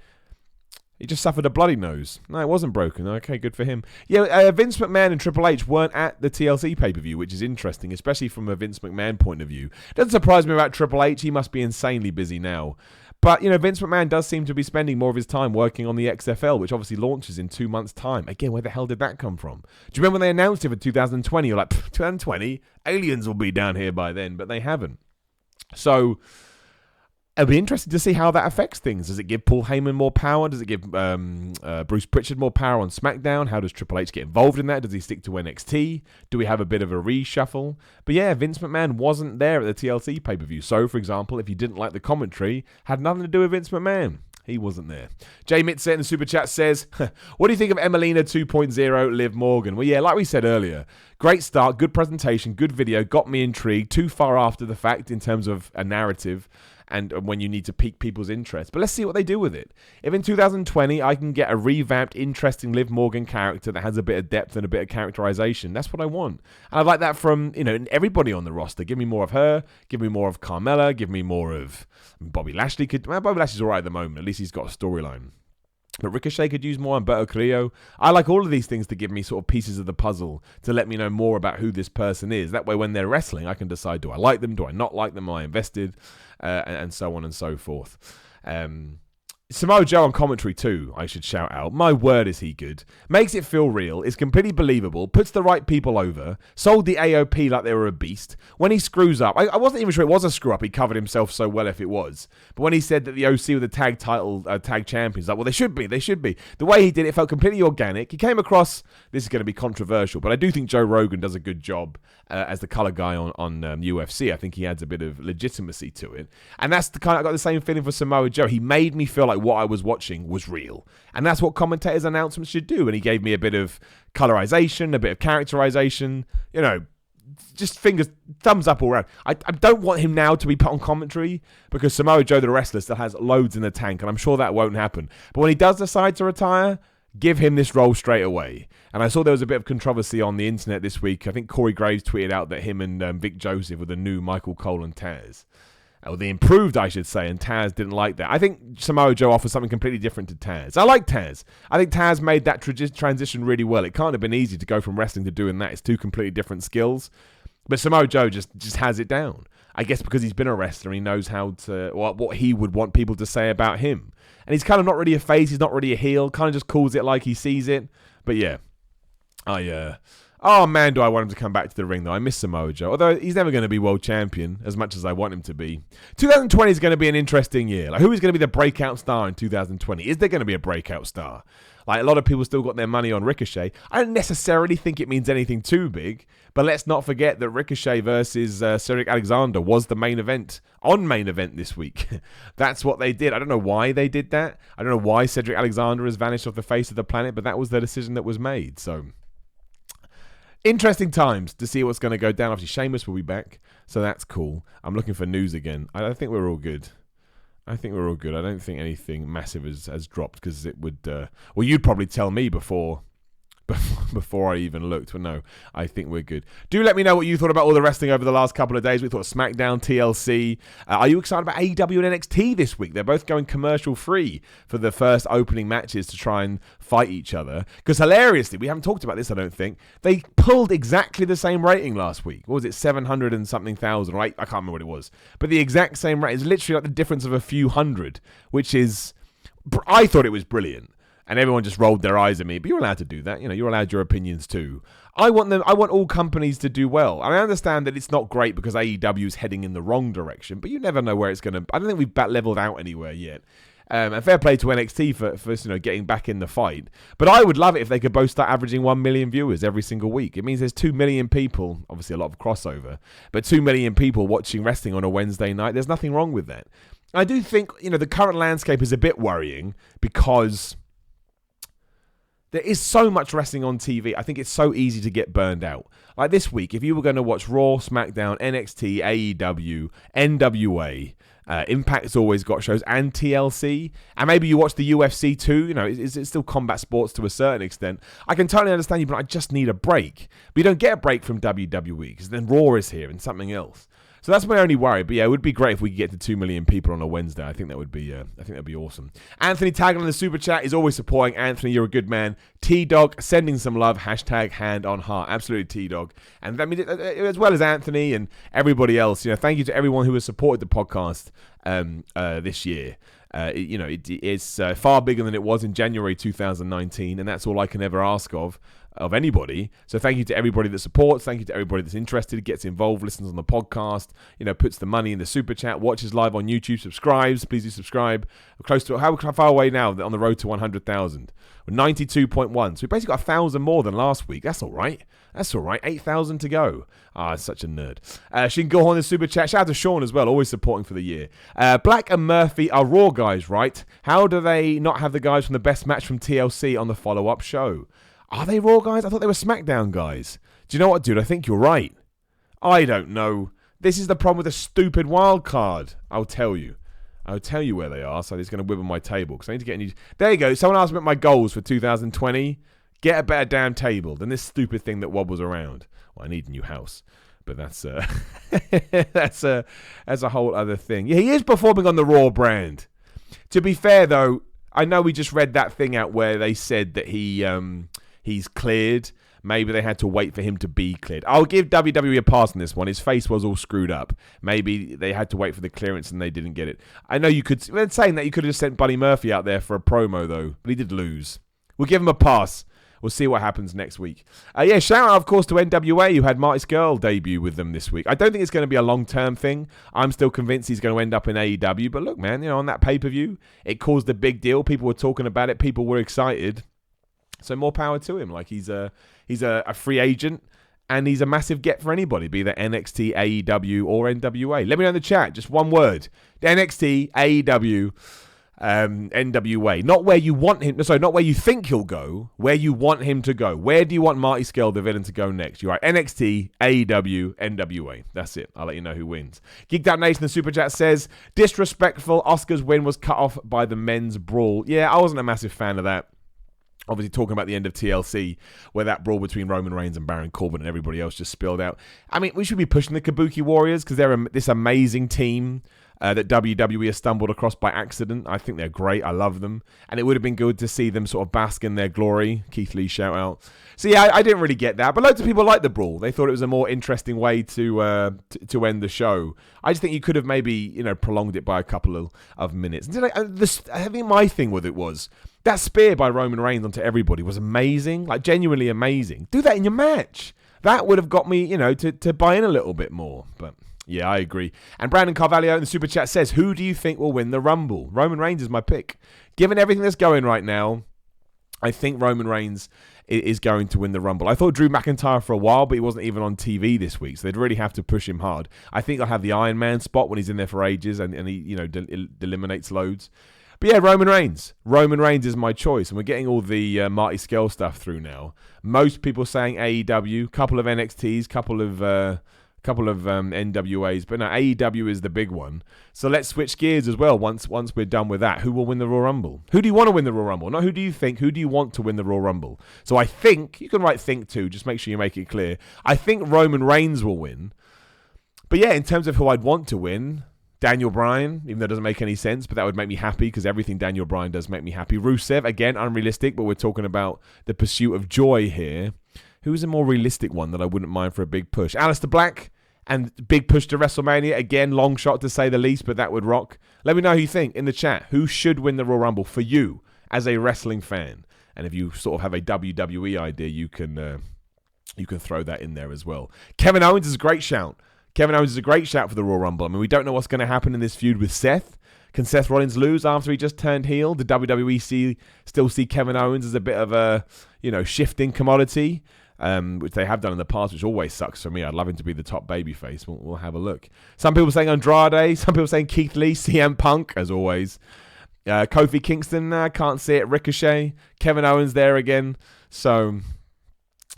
He just suffered a bloody nose. No, it wasn't broken. Okay, good for him. Yeah, Vince McMahon and Triple H weren't at the TLC pay-per-view, which is interesting, especially from a Vince McMahon point of view. Doesn't surprise me about Triple H. He must be insanely busy now. But, Vince McMahon does seem to be spending more of his time working on the XFL, which obviously launches in 2 months' time. Again, where the hell did that come from? Do you remember when they announced it for 2020? You're like, 2020? Aliens will be down here by then, but they haven't. So it'll be interesting to see how that affects things. Does it give Paul Heyman more power? Does it give Bruce Pritchard more power on SmackDown? How does Triple H get involved in that? Does he stick to NXT? Do we have a bit of a reshuffle? But yeah, Vince McMahon wasn't there at the TLC pay-per-view. So, for example, if you didn't like the commentary, had nothing to do with Vince McMahon. He wasn't there. Jay Mitzer in the Super Chat says, what do you think of Emelina 2.0 Liv Morgan? Well, yeah, like we said earlier, great start, good presentation, good video, got me intrigued, too far after the fact in terms of a narrative and when you need to pique people's interest. But let's see what they do with it. If in 2020 I can get a revamped, interesting Liv Morgan character that has a bit of depth and a bit of characterization, that's what I want. And I'd like that from, everybody on the roster. Give me more of her, give me more of Carmella, give me more of Bobby Lashley. Bobby Lashley's all right at the moment. At least he's got a storyline. But Ricochet could use more, Humberto Carrillo. I like all of these things to give me sort of pieces of the puzzle to let me know more about who this person is. That way, when they're wrestling, I can decide, do I like them? Do I not like them? Am I invested? And so on and so forth. Samoa Joe on commentary too, I should shout out. My word, is he good. Makes it feel real, is completely believable, puts the right people over, sold the AOP like they were a beast. When he screws up, I wasn't even sure it was a screw up, he covered himself so well if it was. But when he said that the OC were the tag title, tag champions, like, well, they should be. The way he did it felt completely organic. He came across, this is going to be controversial, but I do think Joe Rogan does a good job as the color guy on UFC. I think he adds a bit of legitimacy to it. And that's the I got the same feeling for Samoa Joe. He made me feel like what I was watching was real. And that's what commentators' announcements should do. And he gave me a bit of colorization, a bit of characterization, just thumbs up all around. I don't want him now to be put on commentary because Samoa Joe, the wrestler, still has loads in the tank. And I'm sure that won't happen. But when he does decide to retire, give him this role straight away. And I saw there was a bit of controversy on the internet this week. I think Corey Graves tweeted out that him and Vic Joseph were the new Michael Cole and Taz. Or the improved, I should say, and Taz didn't like that. I think Samoa Joe offers something completely different to Taz. I like Taz. I think Taz made that transition really well. It can't have been easy to go from wrestling to doing that. It's two completely different skills. But Samoa Joe just has it down. I guess because he's been a wrestler, he knows how to what he would want people to say about him. And he's kind of not really a face. He's not really a heel. Kind of just calls it like he sees it. But yeah, oh, man, do I want him to come back to the ring, though. I miss Samoa Joe. Although he's never going to be world champion as much as I want him to be. 2020 is going to be an interesting year. Like, who is going to be the breakout star in 2020? Is there going to be a breakout star? Like, a lot of people still got their money on Ricochet. I don't necessarily think it means anything too big. But let's not forget that Ricochet versus Cedric Alexander was the main event this week. That's what they did. I don't know why they did that. I don't know why Cedric Alexander has vanished off the face of the planet. But that was the decision that was made. So interesting times to see what's going to go down. Obviously, Sheamus will be back, so that's cool. I'm looking for news again. I think we're all good. I don't think anything massive has dropped because it would... well, you'd probably tell me before I even looked. But no, I think we're good. Do let me know what you thought about all the wrestling over the last couple of days. We thought SmackDown, TLC. Are you excited about AEW and NXT this week? They're both going commercial free for the first opening matches to try and fight each other. Because hilariously, we haven't talked about this, I don't think. They pulled exactly the same rating last week. What was it? 700 and something thousand, right? I can't remember what it was. But the exact same rate is literally like the difference of a few hundred, which is... I thought it was brilliant. And everyone just rolled their eyes at me. But you're allowed to do that. You're allowed your opinions too. I want all companies to do well. And I understand that it's not great because AEW is heading in the wrong direction. But you never know where it's going to... I don't think we've leveled out anywhere yet. And fair play to NXT for getting back in the fight. But I would love it if they could both start averaging 1 million viewers every single week. It means there's 2 million people, obviously a lot of crossover, but 2 million people watching wrestling on a Wednesday night. There's nothing wrong with that. I do think, the current landscape is a bit worrying because... there is so much wrestling on TV. I think it's so easy to get burned out. Like this week, if you were going to watch Raw, SmackDown, NXT, AEW, NWA, Impact's always got shows, and TLC, and maybe you watch the UFC too. It's still combat sports to a certain extent. I can totally understand you, but I just need a break. But you don't get a break from WWE because then Raw is here and something else. So that's my only worry. But yeah, it would be great if we could get to 2 million people on a Wednesday. I think that would be awesome. Anthony Taggart in the Super Chat is always supporting. Anthony, you're a good man. T-Dog sending some love. # hand on heart. Absolutely, T-Dog. And as well as Anthony and everybody else, thank you to everyone who has supported the podcast this year. It's far bigger than it was in January 2019, and that's all I can ever ask of anybody. So thank you to everybody that supports. Thank you to everybody that's interested, gets involved, listens on the podcast, puts the money in the super chat, watches live on YouTube, subscribes. Please do subscribe. We're close to, how far away now on the road to 100,000? We're 92.1. So we basically got 1,000 more than last week. That's all right. 8,000 to go. Such a nerd. She can go on the super chat. Shout out to Sean as well, always supporting for the year. Black and Murphy are Raw guys, right? How do they not have the guys from the best match from TLC on the follow-up show? Are they Raw guys? I thought they were SmackDown guys. Do you know what, dude? I think you're right. I don't know. This is the problem with a stupid wild card. I'll tell you where they are. So he's going to whip on my table because I need to get a new. There you go. Someone asked me about my goals for 2020. Get a better damn table than this stupid thing that wobbles around. Well, I need a new house, but that's that's a whole other thing. Yeah, he is performing on the Raw brand. To be fair, though, I know we just read that thing out where they said that he's cleared. Maybe they had to wait for him to be cleared. I'll give WWE a pass on this one. His face was all screwed up. Maybe they had to wait for the clearance and they didn't get it. I know you could. Saying that, you could have just sent Buddy Murphy out there for a promo though, but he did lose. We'll give him a pass. We'll see what happens next week. Shout out, of course, to NWA, who had Marty Scurll debut with them this week. I don't think it's going to be a long-term thing. I'm still convinced he's going to end up in AEW. But look, man, on that pay-per-view, it caused a big deal. People were talking about it. People were excited. So more power to him. Like he's a free agent, and he's a massive get for anybody, be that NXT, AEW, or NWA. Let me know in the chat. Just one word: NXT, AEW. NWA, not where you want him. Sorry, not where you think he'll go. Where you want him to go. Where do you want Marty Scurll, the villain, to go next? You're right. NXT, AEW, NWA. That's it. I'll let you know who wins. Geeked Out Nation, the super chat says, disrespectful. Oscar's win was cut off by the men's brawl. Yeah, I wasn't a massive fan of that. Obviously, talking about the end of TLC, where that brawl between Roman Reigns and Baron Corbin and everybody else just spilled out. I mean, we should be pushing the Kabuki Warriors because they're this amazing team that WWE has stumbled across by accident. I think they're great. I love them. And it would have been good to see them sort of bask in their glory. Keith Lee shout out. So yeah, I didn't really get that. But loads of people liked the brawl. They thought it was a more interesting way to end the show. I just think you could have maybe, prolonged it by a couple of minutes. I think my thing with it was, that spear by Roman Reigns onto everybody was amazing. Like, genuinely amazing. Do that in your match. That would have got me, to buy in a little bit more. But yeah, I agree. And Brandon Carvalho in the super chat says, who do you think will win the Rumble? Roman Reigns is my pick. Given everything that's going right now, I think Roman Reigns is going to win the Rumble. I thought Drew McIntyre for a while, but he wasn't even on TV this week, so they'd really have to push him hard. I think I'll have the Iron Man spot when he's in there for ages and he eliminates loads. But yeah, Roman Reigns. Roman Reigns is my choice, and we're getting all the Marty Scurll stuff through now. Most people saying AEW, couple of NXTs, couple of NWAs, but no, AEW is the big one. So let's switch gears as well once we're done with that. Who will win the Royal Rumble? Who do you want to win the Royal Rumble? Not who do you think, who do you want to win the Royal Rumble? So I think, you can write think too, just make sure you make it clear. I think Roman Reigns will win. But yeah, in terms of who I'd want to win, Daniel Bryan, even though it doesn't make any sense, but that would make me happy because everything Daniel Bryan does make me happy. Rusev, again, unrealistic, but we're talking about the pursuit of joy here. Who's a more realistic one that I wouldn't mind for a big push? Aleister Black and big push to WrestleMania. Again, long shot to say the least, but that would rock. Let me know who you think in the chat. Who should win the Royal Rumble for you as a wrestling fan? And if you sort of have a WWE idea, you can throw that in there as well. Kevin Owens is a great shout. Kevin Owens is a great shout for the Royal Rumble. I mean, we don't know what's going to happen in this feud with Seth. Can Seth Rollins lose after he just turned heel? Did WWE still see Kevin Owens as a bit of a, shifting commodity? Which they have done in the past, which always sucks for me. I'd love him to be the top babyface. We'll have a look. Some people saying Andrade. Some people saying Keith Lee. CM Punk, as always. Kofi Kingston, can't see it. Ricochet. Kevin Owens there again. So,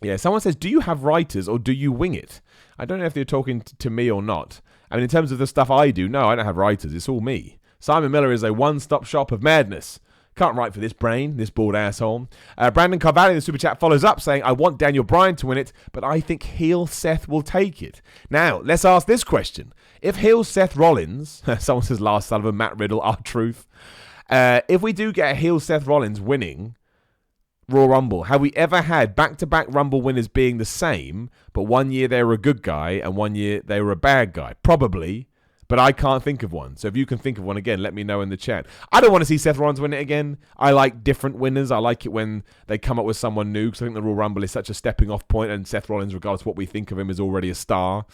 yeah. Someone says, do you have writers or do you wing it? I don't know if they're talking to me or not. I mean, in terms of the stuff I do, no, I don't have writers. It's all me. Simon Miller is a one-stop shop of madness. Can't write for this brain, this bald asshole. Brandon Carvalho in the super chat follows up saying, I want Daniel Bryan to win it, but I think heel Seth will take it. Now, let's ask this question. If heel Seth Rollins, someone says Lars Sullivan, Matt Riddle, R-Truth. If we do get a heel Seth Rollins winning Royal Rumble, have we ever had back-to-back Rumble winners being the same, but one year they were a good guy and one year they were a bad guy? Probably, But I can't think of one. So if you can think of one again, let me know in the chat. I don't want to see Seth Rollins win it again. I like different winners. I like it when they come up with someone new, because I think the Royal Rumble is such a stepping off point, and Seth Rollins, regardless of what we think of him, is already a star.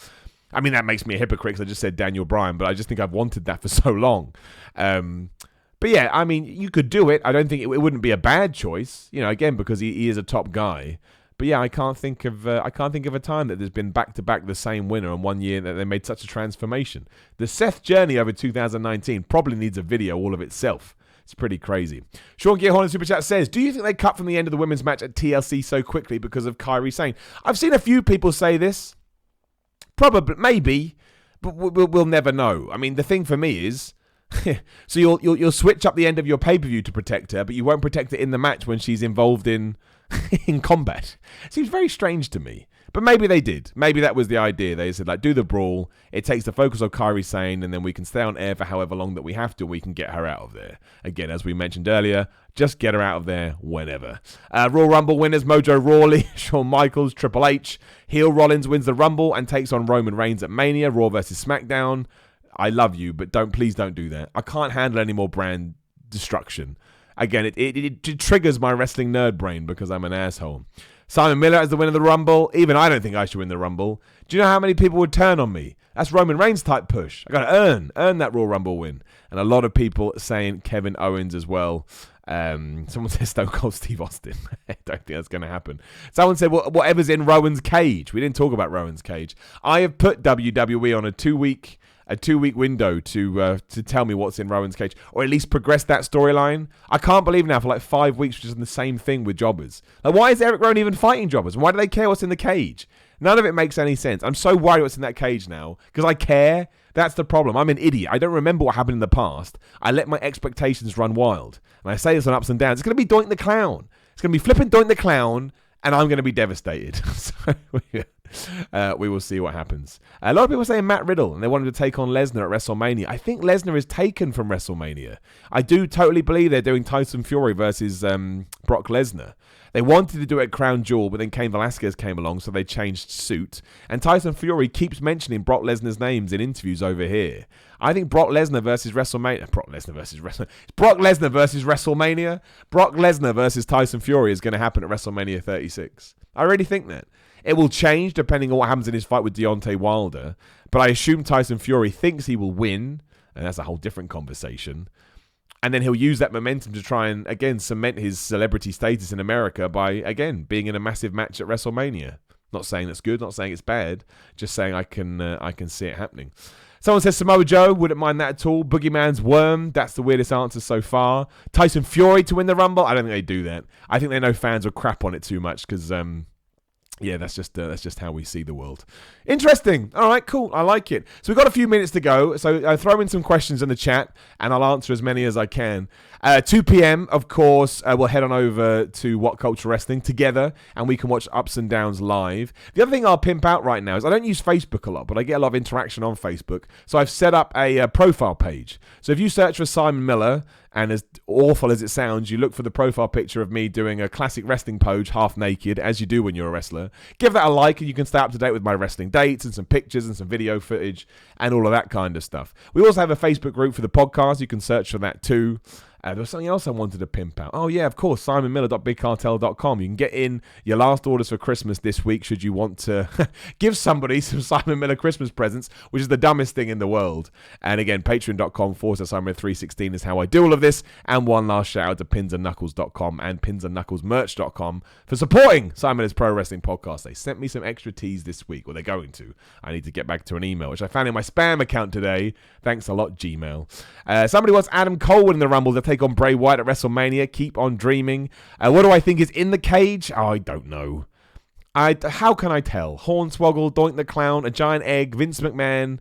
I mean, that makes me a hypocrite because I just said Daniel Bryan, but I just think I've wanted that for so long. But yeah, I mean, you could do it. I don't think it wouldn't be a bad choice, again, because he is a top guy. But yeah, I can't think of a time that there's been back-to-back the same winner in 1 year that they made such a transformation. The Seth journey over 2019 probably needs a video all of itself. It's pretty crazy. Sean Gearhorn in Super Chat says, do you think they cut from the end of the women's match at TLC so quickly because of Kairi Sane? I've seen a few people say this. Probably, maybe, but we'll never know. I mean, the thing for me is, so you'll switch up the end of your pay-per-view to protect her, but you won't protect her in the match when she's involved in combat. It seems very strange to me. But maybe they did. Maybe that was the idea. They said, do the brawl. It takes the focus of Kairi Sane, and then we can stay on air for however long that we have to. We can get her out of there. Again, as we mentioned earlier, just get her out of there whenever. Royal Rumble winners, Mojo Rawley, Shawn Michaels, Triple H. Heel Rollins wins the Rumble and takes on Roman Reigns at Mania, Raw versus SmackDown. I love you, but please don't do that. I can't handle any more brand destruction. Again, it triggers my wrestling nerd brain because I'm an asshole. Simon Miller as the winner of the Rumble. Even I don't think I should win the Rumble. Do you know how many people would turn on me? That's Roman Reigns type push. I got to earn that Royal Rumble win. And a lot of people saying Kevin Owens as well. Someone says Stone Cold Steve Austin. I don't think that's going to happen. Someone said, whatever's in Rowan's cage. We didn't talk about Rowan's cage. I have put WWE on a two-week window to tell me what's in Rowan's cage, or at least progress that storyline. I can't believe now for like 5 weeks, which is the same thing with jobbers. Like, why is Eric Rowan even fighting jobbers? Why do they care what's in the cage? None of it makes any sense. I'm so worried what's in that cage now because I care. That's the problem. I'm an idiot. I don't remember what happened in the past. I let my expectations run wild. And I say this on Ups and Downs. It's going to be Doink the Clown. It's going to be flipping Doink the Clown, and I'm going to be devastated. So we will see what happens. A lot of people are saying Matt Riddle, and they want him to take on Lesnar at WrestleMania. I think Lesnar is taken from WrestleMania. I do totally believe they're doing Tyson Fury versus Brock Lesnar. They wanted to do it at Crown Jewel, but then Cain Velasquez came along, so they changed suit. And Tyson Fury keeps mentioning Brock Lesnar's names in interviews over here. I think Brock Lesnar versus WrestleMania. Brock Lesnar versus WrestleMania. Brock Lesnar versus Tyson Fury is going to happen at WrestleMania 36. I really think that. It will change depending on what happens in his fight with Deontay Wilder. But I assume Tyson Fury thinks he will win. And that's a whole different conversation. And then he'll use that momentum to try and, again, cement his celebrity status in America by, again, being in a massive match at WrestleMania. Not saying that's good, not saying it's bad. Just saying I can see it happening. Someone says Samoa Joe, wouldn't mind that at all. Boogeyman's worm, that's the weirdest answer so far. Tyson Fury to win the Rumble, I don't think they do that. I think they know fans will crap on it too much because, yeah, that's just how we see the world. Interesting. All right, cool. I like it. So we've got a few minutes to go. So throw in some questions in the chat, and I'll answer as many as I can. 2 p.m., of course, we'll head on over to What Culture Wrestling together, and we can watch Ups and Downs live. The other thing I'll pimp out right now is I don't use Facebook a lot, but I get a lot of interaction on Facebook. So I've set up a profile page. So if you search for Simon Miller, and as awful as it sounds, you look for the profile picture of me doing a classic wrestling pose, half naked, as you do when you're a wrestler. Give that a like, and you can stay up to date with my wrestling dates and some pictures and some video footage and all of that kind of stuff. We also have a Facebook group for the podcast. You can search for that too. There was something else I wanted to pimp out. Oh, yeah, of course, simonmiller.bigcartel.com. You can get in your last orders for Christmas this week should you want to give somebody some Simon Miller Christmas presents, which is the dumbest thing in the world. And again, patreon.com/SimonMiller316 is how I do all of this. And one last shout out to pinsandknuckles.com and pinsandknucklesmerch.com for supporting Simon Miller's Pro Wrestling Podcast. They sent me some extra teas this week. Well, they're going to. I need to get back to an email, which I found in my spam account today. Thanks a lot, Gmail. Somebody wants Adam Cole winning the Rumble to take on Bray Wyatt at WrestleMania. Keep on dreaming. What do I think is in the cage? Oh, I don't know. How can I tell? Hornswoggle, Doink the Clown, a giant egg, Vince McMahon,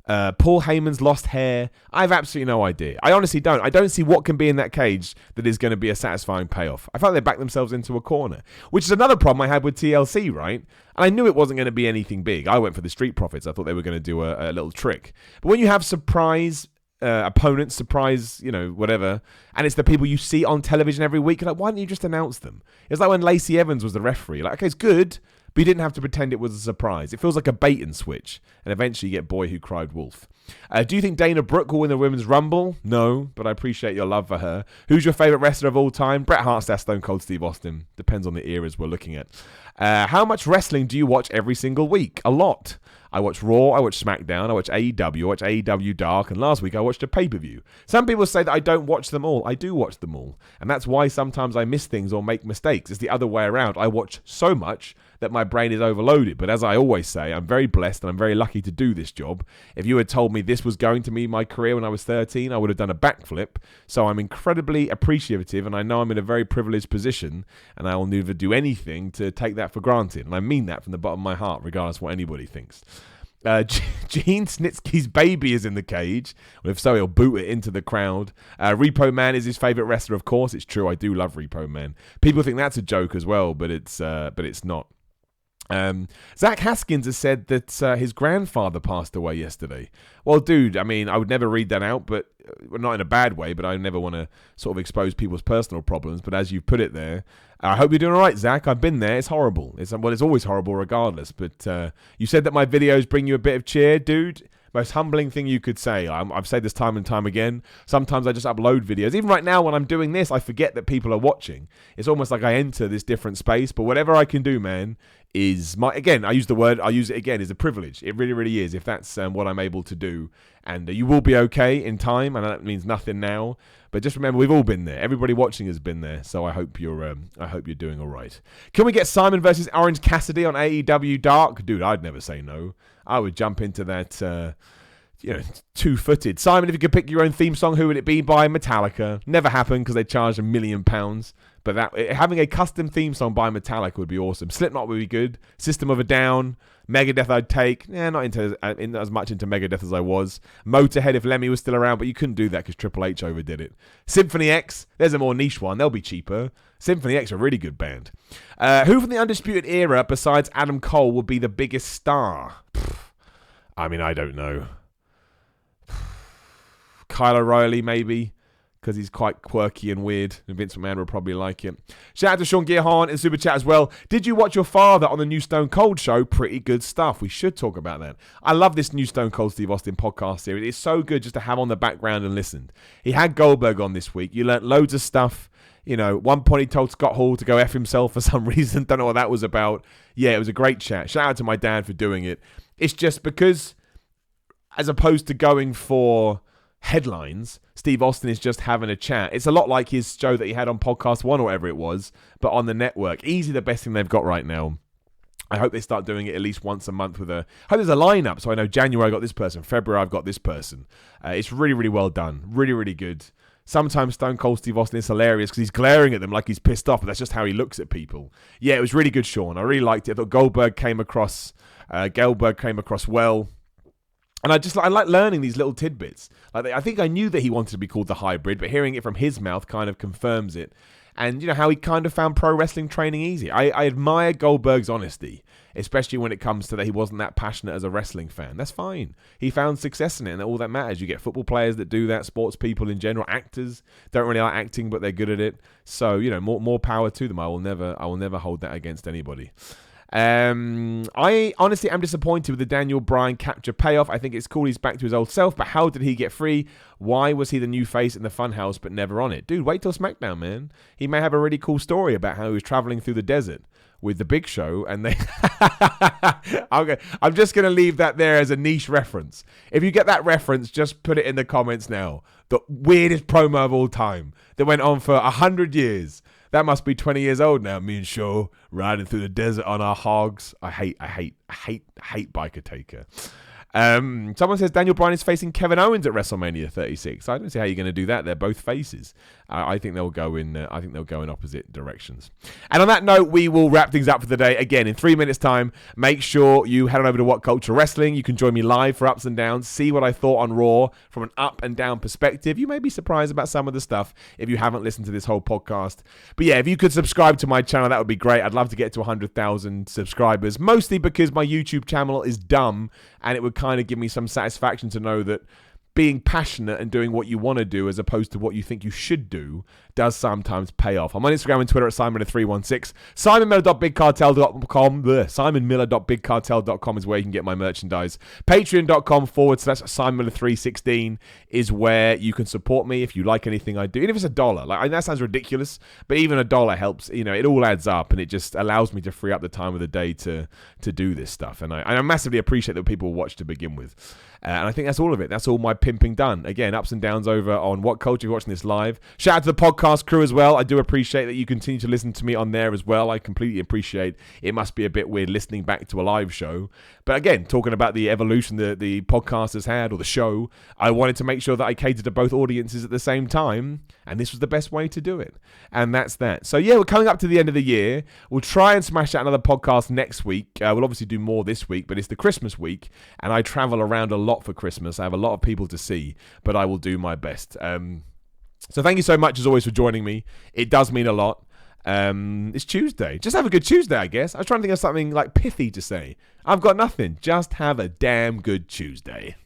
Paul Heyman's lost hair. I have absolutely no idea. I honestly don't. I don't see what can be in that cage that is going to be a satisfying payoff. I felt they backed themselves into a corner, which is another problem I had with TLC, right? And I knew it wasn't going to be anything big. I went for the Street Profits. I thought they were going to do a little trick. But when you have surprise opponents, surprise, whatever, and it's the people you see on television every week, you're like, why don't you just announce them? It's like when Lacey Evans was the referee. Like, okay, it's good, but you didn't have to pretend it was a surprise. It feels like a bait and switch, and eventually you get Boy Who Cried Wolf. Do you think Dana Brooke will win the Women's Rumble? No, but I appreciate your love for her. Who's your favourite wrestler of all time? Bret Hart, Stone Cold Steve Austin. Depends on the eras we're looking at. How much wrestling do you watch every single week? A lot. I watch Raw, I watch SmackDown, I watch AEW, I watch AEW Dark, and last week I watched a pay-per-view. Some people say that I don't watch them all. I do watch them all. And that's why sometimes I miss things or make mistakes. It's the other way around. I watch so much that my brain is overloaded. But as I always say, I'm very blessed and I'm very lucky to do this job. If you had told me this was going to be my career when I was 13, I would have done a backflip. So I'm incredibly appreciative, and I know I'm in a very privileged position, and I will never do anything to take that for granted. And I mean that from the bottom of my heart, regardless of what anybody thinks. Gene Snitsky's baby is in the cage. Well, if so, he'll boot it into the crowd. Repo Man is his favourite wrestler, of course. It's true, I do love Repo Man. People think that's a joke as well, but it's not. Zach Haskins has said that his grandfather passed away yesterday. Well, dude, I mean, I would never read that out, but not in a bad way, but I never want to sort of expose people's personal problems. But as you put it there, I hope you're doing all right, Zach. I've been there. It's horrible. It's always horrible regardless. But you said that my videos bring you a bit of cheer, dude. Most humbling thing you could say. I've said this time and time again. Sometimes I just upload videos. Even right now when I'm doing this, I forget that people are watching. It's almost like I enter this different space. But whatever I can do, man, is I'll use it again, is a privilege. It really, really is, if that's what I'm able to do. And you will be okay in time, and that means nothing now. But just remember, we've all been there. Everybody watching has been there. So I hope you're doing all right. Can we get Simon versus Orange Cassidy on AEW Dark? Dude, I'd never say no. I would jump into that, two-footed. Simon, if you could pick your own theme song, who would it be by? Metallica. Never happened because they charged £1 million. But having a custom theme song by Metallica would be awesome. Slipknot would be good. System of a Down. Megadeth I'd take. Not as much into Megadeth as I was. Motorhead if Lemmy was still around, but you couldn't do that because Triple H overdid it. Symphony X, there's a more niche one. They'll be cheaper. Symphony X are a really good band. Who from the Undisputed Era besides Adam Cole would be the biggest star? I mean, I don't know. Kyle O'Reilly, maybe, because he's quite quirky and weird, and Vince McMahon would probably like it. Shout out to Sean Gearhorn in Super Chat as well. Did you watch your father on the new Stone Cold show? Pretty good stuff. We should talk about that. I love this new Stone Cold Steve Austin podcast series. It's so good just to have on the background and listen. He had Goldberg on this week. You learnt loads of stuff. One point he told Scott Hall to go F himself for some reason. Don't know what that was about. Yeah, it was a great chat. Shout out to my dad for doing it. It's just because, as opposed to going for headlines, Steve Austin is just having a chat. It's a lot like his show that he had on Podcast One or whatever it was, but on the network. Easily the best thing they've got right now. I hope they start doing it at least once a month I hope there's a lineup, so I know January I got this person, February I've got this person. It's really, really well done. Really, really good. Sometimes Stone Cold Steve Austin is hilarious because he's glaring at them like he's pissed off, but that's just how he looks at people. Yeah, it was really good, Sean. I really liked it. I thought Goldberg came across well. And I like learning these little tidbits. I think I knew that he wanted to be called the Hybrid, but hearing it from his mouth kind of confirms it. And how he kind of found pro wrestling training easy. I admire Goldberg's honesty, especially when it comes to that he wasn't that passionate as a wrestling fan. That's fine. He found success in it, and all that matters. You get football players that do that, sports people in general, actors don't really like acting, but they're good at it. So more power to them. I will never hold that against anybody. I honestly am disappointed with the Daniel Bryan capture payoff. I think it's cool he's back to his old self, but how did he get free? Why was he the new face in the Funhouse but never on it? Dude, wait till SmackDown, man. He may have a really cool story about how he was traveling through the desert with the Big Show, and they I'm just going to leave that there as a niche reference. If you get that reference, just put it in the comments now. The weirdest promo of all time that went on for 100 years. That must be 20 years old now. Me and Shaw riding through the desert on our hogs. I hate Biker Taker. Someone says Daniel Bryan is facing Kevin Owens at WrestleMania 36. I don't see how you're going to do that. They're both faces. I think they'll go in opposite directions. And on that note, we will wrap things up for the day. Again, in 3 minutes' time, make sure you head on over to What Culture Wrestling. You can join me live for Ups and Downs. See what I thought on Raw from an up and down perspective. You may be surprised about some of the stuff if you haven't listened to this whole podcast. But yeah, if you could subscribe to my channel, that would be great. I'd love to get to 100,000 subscribers, mostly because my YouTube channel is dumb, and it would kind of give me some satisfaction to know that being passionate and doing what you want to do as opposed to what you think you should do does sometimes pay off. I'm on Instagram and Twitter at SimonMiller316. SimonMiller.BigCartel.com. SimonMiller.BigCartel.com is where you can get my merchandise. Patreon.com/SimonMiller316 is where you can support me if you like anything I do. Even if it's $1. Like, I know that sounds ridiculous, but even $1 helps. You know, it all adds up, and it just allows me to free up the time of the day to do this stuff. And I massively appreciate that people watch to begin with. And I think that's all of it. That's all my pimping done. Again, ups and downs over on What Culture. If you're watching this live, shout out to the podcast crew as well. I do appreciate that you continue to listen to me on there as well. I completely appreciate it. Must be a bit weird listening back to a live show. But again, talking about the evolution the podcast has had, or the show, I wanted to make sure that I catered to both audiences at the same time. And this was the best way to do it. And that's that. So yeah, we're coming up to the end of the year. We'll try and smash out another podcast next week. We'll obviously do more this week, but it's the Christmas week. And I travel around a lot for Christmas. I have a lot of people to see, but I will do my best. So thank you so much as always for joining me. It does mean a lot. It's Tuesday. Just have a good Tuesday, I guess. I was trying to think of something like pithy to say. I've got nothing. Just have a damn good Tuesday.